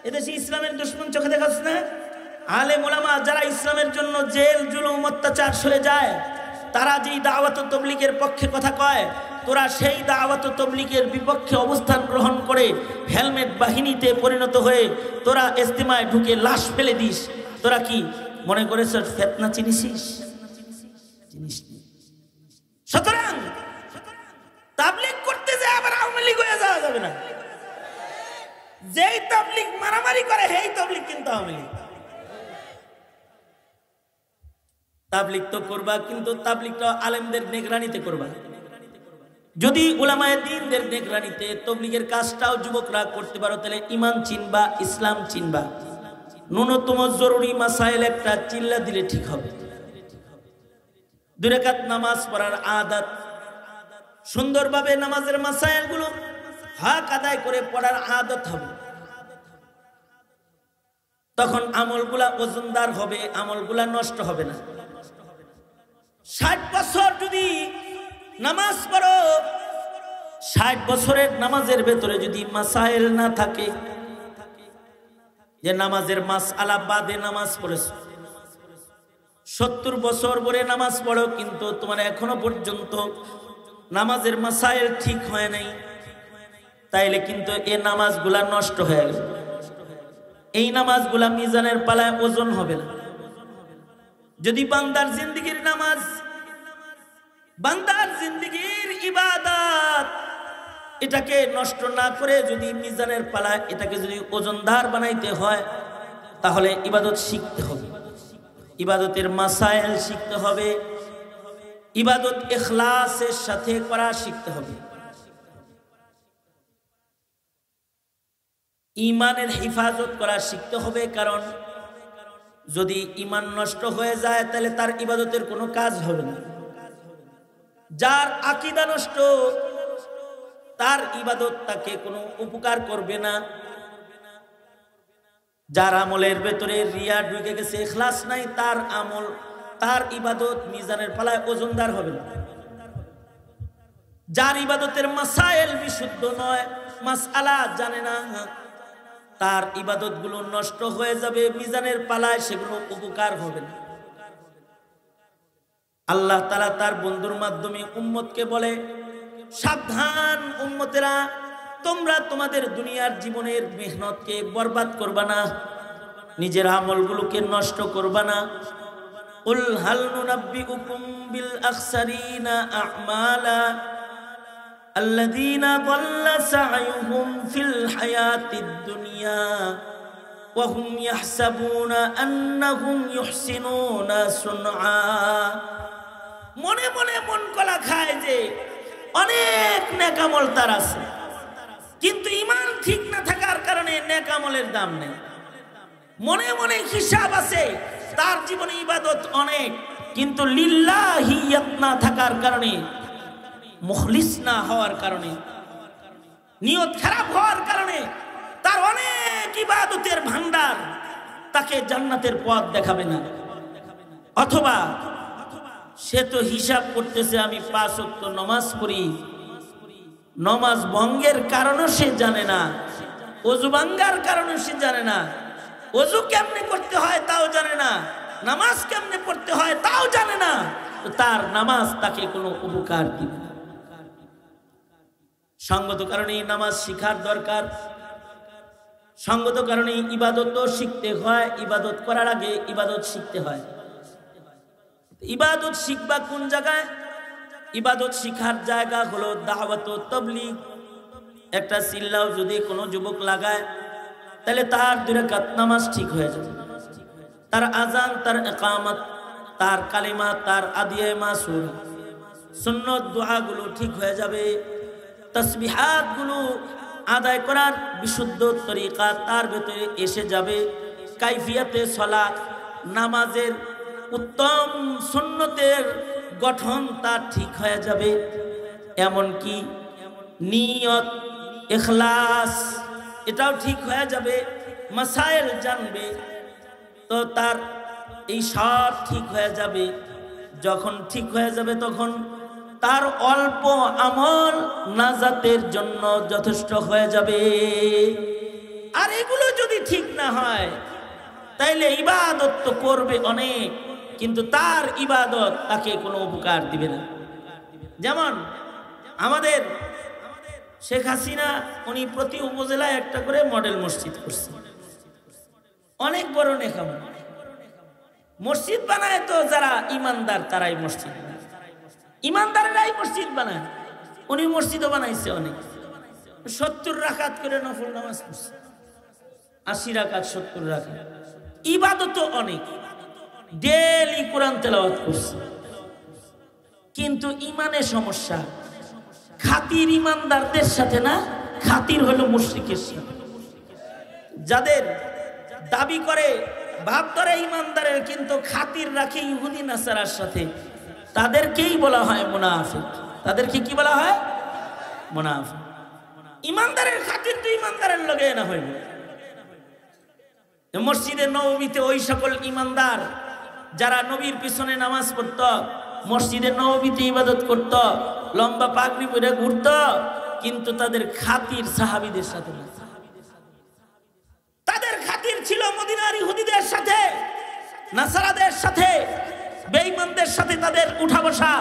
এদেশে ইসলামের দুশ্মন চোখে দেখাস না। আলেম ওলামা যারা ইসলামের জন্য জেল জুলুম অত্যাচার সয়ে যায়, তারা যেই দাওয়াত তবলিগের পক্ষে কথা কয়, তোরা সেই দাওয়াত তবলিগের বিপক্ষে অবস্থান গ্রহণ করে হেলমেট বাহিনীতে পরিণত হয়ে তোরা ইজতিমায় ঢুকে লাশ ফেলে দিস। তোরা কি মনে করেছ ফিতনা চিনিস? সুতরাং তাবলীগ করতে যায় আবার আওয়ামী লীগ হয়ে যাওয়া যাবে না। যেই তাবলীগ মারামারি করে সেই তাবলীগ কিন্তু আওয়ামী লীগ। তাবলীগ তো করবা, কিন্তু তাবলীগটা আলেমদের নিগরানিতে করবা। যদি উলামায়ে দ্বীনদের নিগরানিতে তবলীগের কাজটাও যুবকরা করতে পারো, তাহলে ঈমান চিনবা, ইসলাম চিনবা। ন্যূনতম জরুরি মাসাইল একটা চিল্লা দিলে ঠিক হবে। 2 রাকাত নামাজ পড়ার আদত, সুন্দরভাবে নামাজের মাসাইলগুলো হক আদায় করে পড়ার আদত হবে। তখন আমলগুলা ওজনদার হবে, আমলগুলা নষ্ট হবে না। 60 বছর যদি নামাজ পড়ো, 60 বছরের নামাজের ভেতরে যদি মাসাইল না থাকে, যে নামাজের মাসআলা বাদে নামাজ পড়েছো, 70 বছর পরে নামাজ পড়ো, কিন্তু তোমার এখনো পর্যন্ত নামাজের মাসাইল ঠিক হয় নাই, তাইলে কিন্তু এই নামাজগুলা নষ্ট হয়ে গেল। এই নামাজগুলা মিজানের পালায় ওজন হবে না। যদি বান্দার জিন্দেগীর নামাজ, বান্দার জিন্দেগীর ইবাদত, এটাকে নষ্ট না করে যদি মিজানের পালায় এটাকে যদি ওজনদার বানাইতে হয়, তাহলে ইবাদত শিখতে হবে, ইবাদতের মাসাইল শিখতে হবে, ইবাদত ইখলাসের সাথে করা শিখতে হবে, ঈমানের হিফাজত করা শিখতে হবে। কারণ যদি ঈমান নষ্ট হয়ে যায় তাহলে তার ইবাদতের কোনো কাজ হবে না। যার আকীদা নষ্ট, তার ইবাদত তাকে কোনো উপকার করবে না। যার আমলের ভেতরে রিয়া ঢুকে গেছে, ইখলাস নাই, তার আমল, তার ইবাদত মিজানের পালায় ওজনদার হবে না। যার ইবাদতের মাসাইল বিশুদ্ধ নয়, মাসআলা জানে না, তার ইবাদতগুলো নষ্ট হয়ে যাবে, মিজানের পালায় সেগুলো উপকার হবে না। আল্লাহ তাআলা তার বন্ধুর মাধ্যমে উম্মতকে বলে, সাবধান উম্মতেরা, তোমরা তোমাদের দুনিয়ার জীবনের মেহনতকে বরবাদ করবা না, নিজের আমলগুলোকে নষ্ট করবা না। কুল হাল নুনাব্বিউকুম বিল আখসারিনা আ'মালা আল্লাযীনা দাল্লা সা'য়ুহুম ফিল হায়াতিদ দুনিয়া ওয়া হুম ইয়াহসাবুনা আন্নাহুম ইউহসিনুনা সুনআ। মনে মনে মন কলা খায় যে অনেক নেক আমল তার আছে, কিন্তু ঈমান ঠিক না থাকার কারণে নেক আমলের দাম নেই। মনে মনে হিসাব আছে তার জীবনে ইবাদত অনেক, কিন্তু লিল্লাহিয়াত না থাকার কারণে, মুখলিস না হওয়ার কারণে, নিয়ত খারাপ হওয়ার কারণে তার অনেক ইবাদতের ভান্ডার তাকে জান্নাতের পথ দেখাবে না। অথবা সে তো হিসাব করতেছে আমি 5 ওয়াক্ত নামাজ পড়ি, নামাজ ভঙ্গের কারণও সে জানে না, ওযু ভাঙ্গার কারণে সে জানে না, ওযু কেমনে করতে হয় তাও জানে না, নামাজ কেমনে পড়তে হয় তাও জানে না, তো তার নামাজ তাকে কোনো উপকার দিবে না। সঙ্গত কারণে নামাজ শিখার দরকার, সঙ্গত কারণে ইবাদতও শিখতে হয়, ইবাদত করার আগে ইবাদত শিখতে হয়। ইবাদত শিখবা কোন জায়গায়? ইবাদত শিখার জায়গা হলো দাওয়াত ও তাবলীগ। একটা চিল্লাও যদি কোনো যুবক লাগায় তাহলে তার 2 রাকাত নামাজ ঠিক হয়ে যাবে, তার আজান, তার ইকামত, তার কালিমা, তার আদিয়ে মাসুর, সুন্নত দোয়াগুলো ঠিক হয়ে যাবে। তাসবিহাতগুলো আদায় করার বিশুদ্ধ তরিকা তার ভেতরে এসে যাবে। কাইফিয়াতে সালাত, নামাজের উত্তম সুন্নতের গঠন তার ঠিক হয়ে যাবে। এমনকি নিয়ত, ইখলাস এটাও ঠিক হয়ে যাবে। মাসাইল জানবে, তো তার এই সব ঠিক হয়ে যাবে। যখন ঠিক হয়ে যাবে তখন তার অল্প আমল নাজাতের জন্য যথেষ্ট হয়ে যাবে। আর এগুলো যদি ঠিক না হয় তাইলে ইবাদত তো করবে অনেক, কিন্তু তার ইবাদত তাকে কোনো উপকার দিবে না। যেমন আমাদের শেখ হাসিনা, উনি প্রতি উপজেলায় একটা করে মডেল মসজিদ করছে, অনেক বড় নেকাম মসজিদ বানায়। তো যারা ইমানদার তারাই মসজিদ বানায়, ইমানদারেরাই মসজিদ বানায়। উনি মসজিদও বানাইছে অনেক, 70 রাকাত করে নফল নামাজ পড়ছে, 80 রাকাত 70 রাকাত, ইবাদত অনেক, ডেইলি কোরআন তেলাওয়াত করছে। কিন্তু ইমানে সমস্যা, খাতির ইমানদারদের সাথে না, খাতির হলো মুশরিকের সাথে। যাদের দাবি করে ভাব ধরে ইমানদারের, কিন্তু খাতির রাখে ইহুদি নাসারার সাথে, তাদেরকেই বলা হয় মুনাফিক। তাদেরকে কি বলা হয়? মুনাফিক। ইমানদারের খাতির তো ইমানদারের লগে না হইব। মসজিদে নববীতে ওই সকল ইমানদার যারা নবীর পিছনে নামাজ পড়ত, মসজিদে নববীতে ইবাদত করত, লম্বা পাগড়ি পরে ঘুরত, কিন্তু তাদের খাতির সাহাবীদের সাথে না। তাদের খাতির ছিল মদিনার ইহুদিদের সাথে, নাসারাদের সাথে, বেঈমানদের সাথে তাদের উঠা বসা,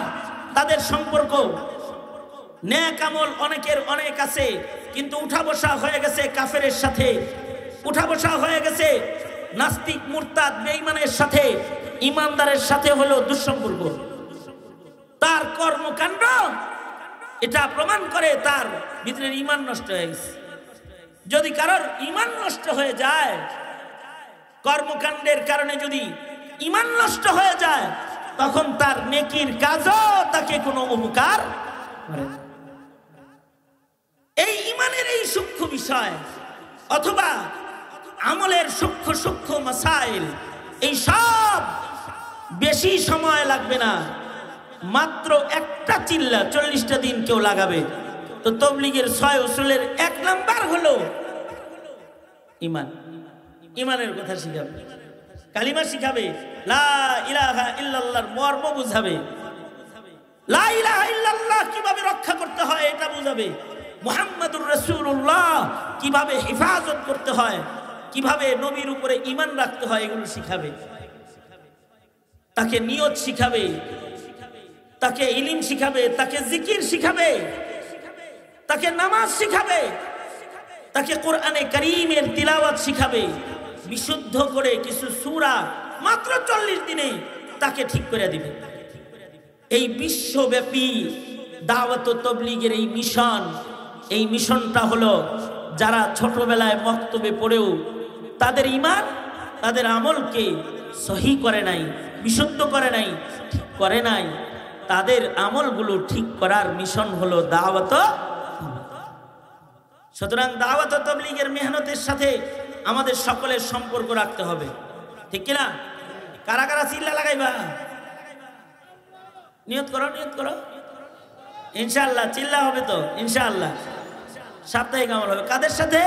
তাদের সম্পর্ক। নেক আমল অনেকের অনেক আছে, কিন্তু উঠা বসা হয়ে গেছে কাফেরের সাথে, উঠা বসা হয়ে গেছে নাস্তিক মুরতাদ বেঈমানের সাথে। ইমানদারের সাথে হলো দুঃসম্পর্ক। তার কর্মকাণ্ড এটা প্রমাণ করে তার ভিতরের ঈমান নষ্ট হয়ে গেছে। যদি কারোর ঈমান নষ্ট হয়ে যায়, কর্মকাণ্ডের কারণে যদি ঈমান নষ্ট হয়ে যায়, তখন তার নেকির কাজও তাকে কোনো উপকার করে না। এই ঈমানের এই সূক্ষ্ম বিষয় অথবা আমলের সূক্ষ্ম সূক্ষ্ম মাসাইল, এই সব বেশি সময় লাগবে না। মাত্র একটা চিল্লা 40টা দিন কেউ লাগাবে। তো তাবলীগের 6 উসুলের 1 নাম্বার হলো ঈমান। ঈমানের কথা শিখাবে, কালিমা শিখাবে, লা ইলাহা ইল্লাল্লাহর মর্ম বুঝাবে, লা ইলাহা ইল্লাল্লাহ কিভাবে রক্ষা করতে হয় এটা বুঝাবে, মুহাম্মাদুর রাসূলুল্লাহ কিভাবে হেফাজত করতে হয়, কিভাবে নবীর উপরে ঈমান রাখতে হয়, এগুলো শিখাবে। তাকে নিয়ত শিখাবে, তাকে ইলম শিখাবে, তাকে জিকির শিখাবে, তাকে নামাজ শিখাবে, তাকে কোরআনে কারীমের তিলাওয়াত শিখাবে। বিশুদ্ধ করে কিছু সূরা মাত্র 40 দিনে তাকে ঠিক করে দিবে। এই বিশ্বব্যাপী দাওয়াত ও তাবলীগের এই মিশন, এই মিশনটা হলো যারা ছোটবেলায় মক্তবে পড়েও তাদের ঈমান, তাদের আমলকে সহি করে নাই, বিশুদ্ধ করে নাই, ঠিক করে নাই, তাদের আমলগুলো ঠিক করার মিশন হলো দাওয়াত। সুতরাং দাওয়াত ও তাবলীগের মেহনতের সাথে আমাদের সকলের সম্পর্ক রাখতে হবে, ঠিক কিনা? কারা কারা চিল্লা লাগাইবা? নিয়ত করো, নিয়ত করো, ইনশাআল্লাহ চিল্লা হবে তো ইনশাআল্লাহ। সাপ্তাহিক আমল হবে কাদের সাথে?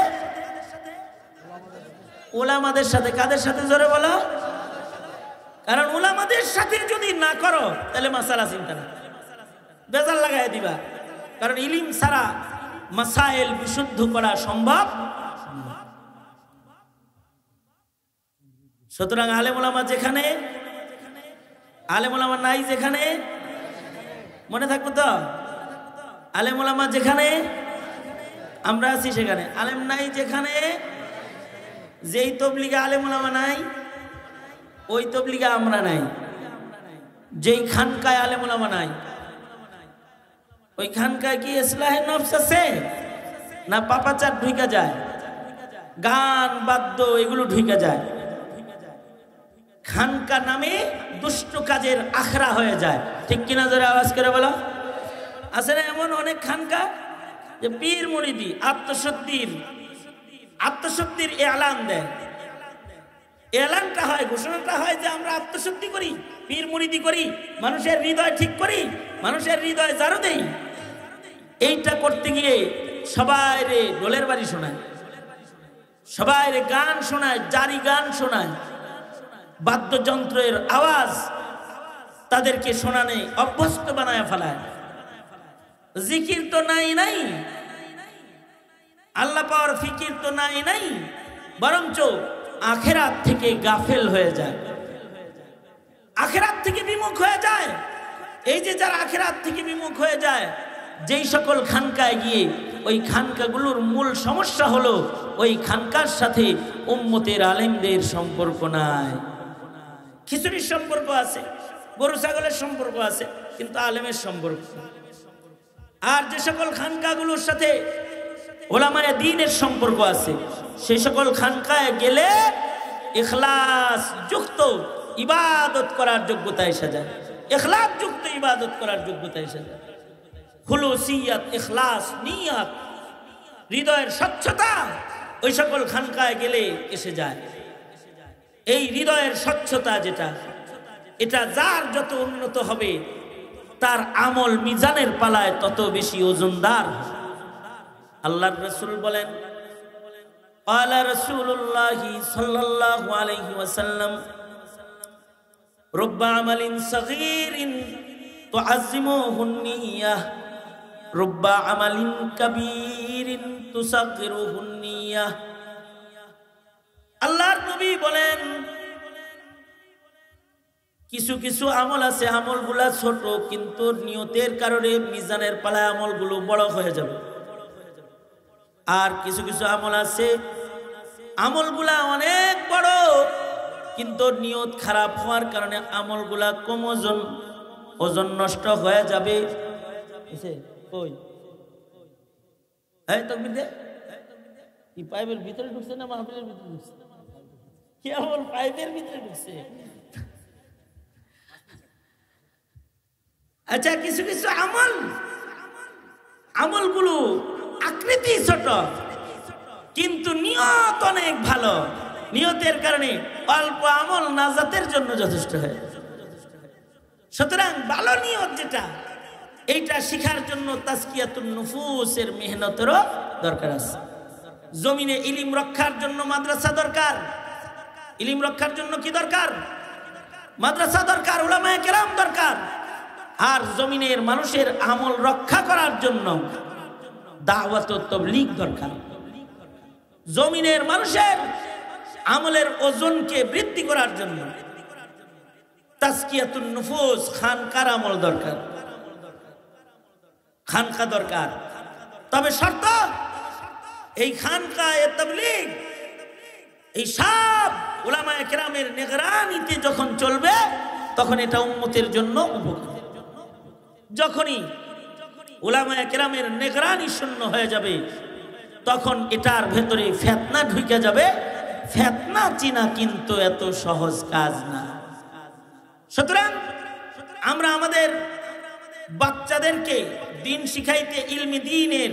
উলামাদের সাথে। কাদের সাথে? জোরে বলো। কারণ উলামাদের সাথে যদি না করো তাহলে মাসালা চিন্তা না, বেজাল লাগাই দিবা। কারণ ইলম ছাড়া মাসাইল বিশুদ্ধ করা সম্ভব। সুতরাং আলেম ওলামা যেখানে, আলেম ওলামা নাই যেখানে, মনে থাকবো তো, আলেম ওলামা যেখানে আমরা আছি সেখানে, আলেম নাই যেখানে। যেই তাবলীগে আলেম ওলামা নাই ওই তাবলীগে আমরা নাই। যেই খানকায় আলেম ওলামা নাই ওই খানকায় কি ইসলাহে নফস আছে? না পাপাচার ঢুকা যায়, গান বাদ্য এগুলো ঢুকা যায়। খানকা নামে দুষ্ট কাজের আখড়া হয়ে যায়। ঠিক কিনা জোরে আওয়াজ করে বলো। আছে না এমন অনেক খানকা যে পীর মুরিদি আত্মশুদ্ধির এলান দেয়। এলানটা হয়, ঘোষণাটা হয় যে আমরা আত্মশুদ্ধি করি, পীর মুরিদি করি, মানুষের হৃদয় ঠিক করি, মানুষের হৃদয় জারু দেই। এইটা করতে গিয়ে সবাই রে ঢোলের বাড়ি শোনায়, সবাই রে গান শোনায়, জারি গান শোনায়, বাদ্যযন্ত্রের আওয়াজ তাদেরকে শোনানে অভ্যস্ত বানায় ফেলায়। জিকির তো নাই, আল্লাহ পাওয়ার ফিকির তো নাই, বরঞ্চ আখেরাত থেকে গাফেল হয়ে যায়, আখেরাত থেকে বিমুখ হয়ে যায়। এই যে যারা আখেরাত থেকে বিমুখ হয়ে যায়, যেই সকল খানকায় গিয়ে ওই খানকাগুলোর মূল সমস্যা হলো ওই খানকার সাথে উম্মতের আলেমদের সম্পর্ক নাই। খিচুড়ির সম্পর্ক আছে, গরু ছাগলের সম্পর্ক আছে, কিন্তু আলেমের সম্পর্ক। আর যে সকল খানকাগুলোর সাথে ওলামায়ে দ্বীনের সম্পর্ক আছে, সেই সকল খানকায় গেলে ইখলাস যুক্ত ইবাদত করার যোগ্যতা এসে যায়, ইখলাস যুক্ত ইবাদত করার যোগ্যতা এসে যায়। খুলুসিয়াত, ইখলাস, নিয়াত, হৃদয়ের স্বচ্ছতা ওই সকল খানকায় গেলে এসে যায়। এই হৃদয়ের স্বচ্ছতা যেটা, এটা যার যত উন্নত হবে তার আমল মিজানের পালায় তত বেশি ওজনদার। আল্লাহর রাসূল বলেন, ক্বালা রাসূলুল্লাহি সাল্লাল্লাহু আলাইহি ওয়াসাল্লাম, রুব্বা আমালিন সাগীরিন তুআজ্জিমুহুন নিয়াহ, রুব্বা আমালিন কাবীরিন তুসাগগিরুহুন নিয়াহ। আল্লাহর নবী বলেন, কিছু কিছু আমল আছে, আমলগুলা ছোট, কিন্তু নিয়তের কারণে মিজানের পালায় আমলগুলো বড় হয়ে যাবে। আর কিছু কিছু আমল আছে, আমলগুলা অনেক বড়, কিন্তু নিয়ত খারাপ হওয়ার কারণে আমলগুলা কম ওজন, ওজন নষ্ট হয়ে যাবে। কি পাইপের ভিতরে ঢুকছে না মাহফিলের ভিতরে ঢুকছে? কেবল পাইপের ভিতরে ঢুকছে। আচ্ছা, কিছু কিছু আমলগুলো আকৃতি ছোট, কিন্তু নিয়ত অনেক ভালো। নিয়তের কারণে অল্প আমল নাজাতের জন্য যথেষ্ট হয়। সুতরাং ভালো নিয়ত যেটা, এইটা শিখার জন্য তাজকিয়াতুন নুফুসের মেহনতেরও দরকার আছে। জমিনে ইলম রক্ষার জন্য মাদ্রাসা দরকার। ইলম রক্ষার জন্য কি দরকার? মাদ্রাসা দরকার, উলামায়ে কেরাম দরকার। আর জমিনের মানুষের আমল রক্ষা করার জন্য দাওয়াত ও তাবলীগ দরকার। জমিনের মানুষের আমলের ওজনকে বৃদ্ধি করার জন্য তাজকিয়াতুন নুফুস, খানকার আমল দরকার, খানকা দরকার। তবে শর্ত, এই খানকা এ তাবলীগ এই সব উলামায়ে কেরামের নিগরানিতে যখন চলবে, তখন এটা উম্মতের জন্য উপকার। যখনই উলামায়ে কেরামের নিগরানি শূন্য হয়ে যাবে, তখন এটার ভেতরে ফিতনা ঢুকে যাবে। ফিতনা চিনা কিন্তু এত সহজ কাজ না। সুতরাং আমরা আমাদের বাচ্চাদেরকে দিন শিখাইতে, ইলমি দ্বীনের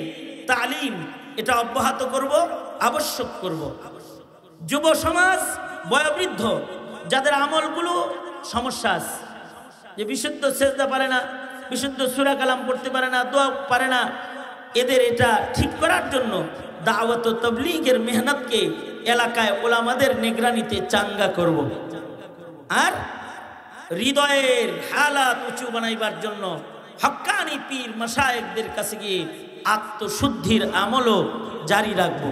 তালিম এটা অব্যাহত করব, আবশ্যক করব। যুব সমাজ, বয়োবৃদ্ধ যাদের আমলগুলো সমস্যা আছে, যে বিশুদ্ধ সেজদা পারে না, বিশুদ্ধ সূরা কালাম পড়তে পারে না, দোয়া পারে না, এদের এটা ঠিক করার জন্য দাওয়াত ও তাবলীগের মেহনতকে এলাকায় ওলামাদের নিগরানিতে চাঙ্গা করব। আর হৃদয়ের হালাত উঁচু বানাইবার জন্য হক্কানি পীর মাশায়েখদের কাছে গিয়ে আত্মশুদ্ধির আমলও জারি রাখব।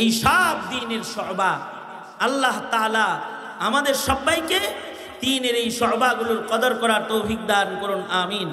এই সব দ্বীনের শোবা আল্লাহ তাআলা আমাদের সবাইকে দ্বীনের এই শোবাগুলোর কদর করার তৌফিক দান করুন, আমিন।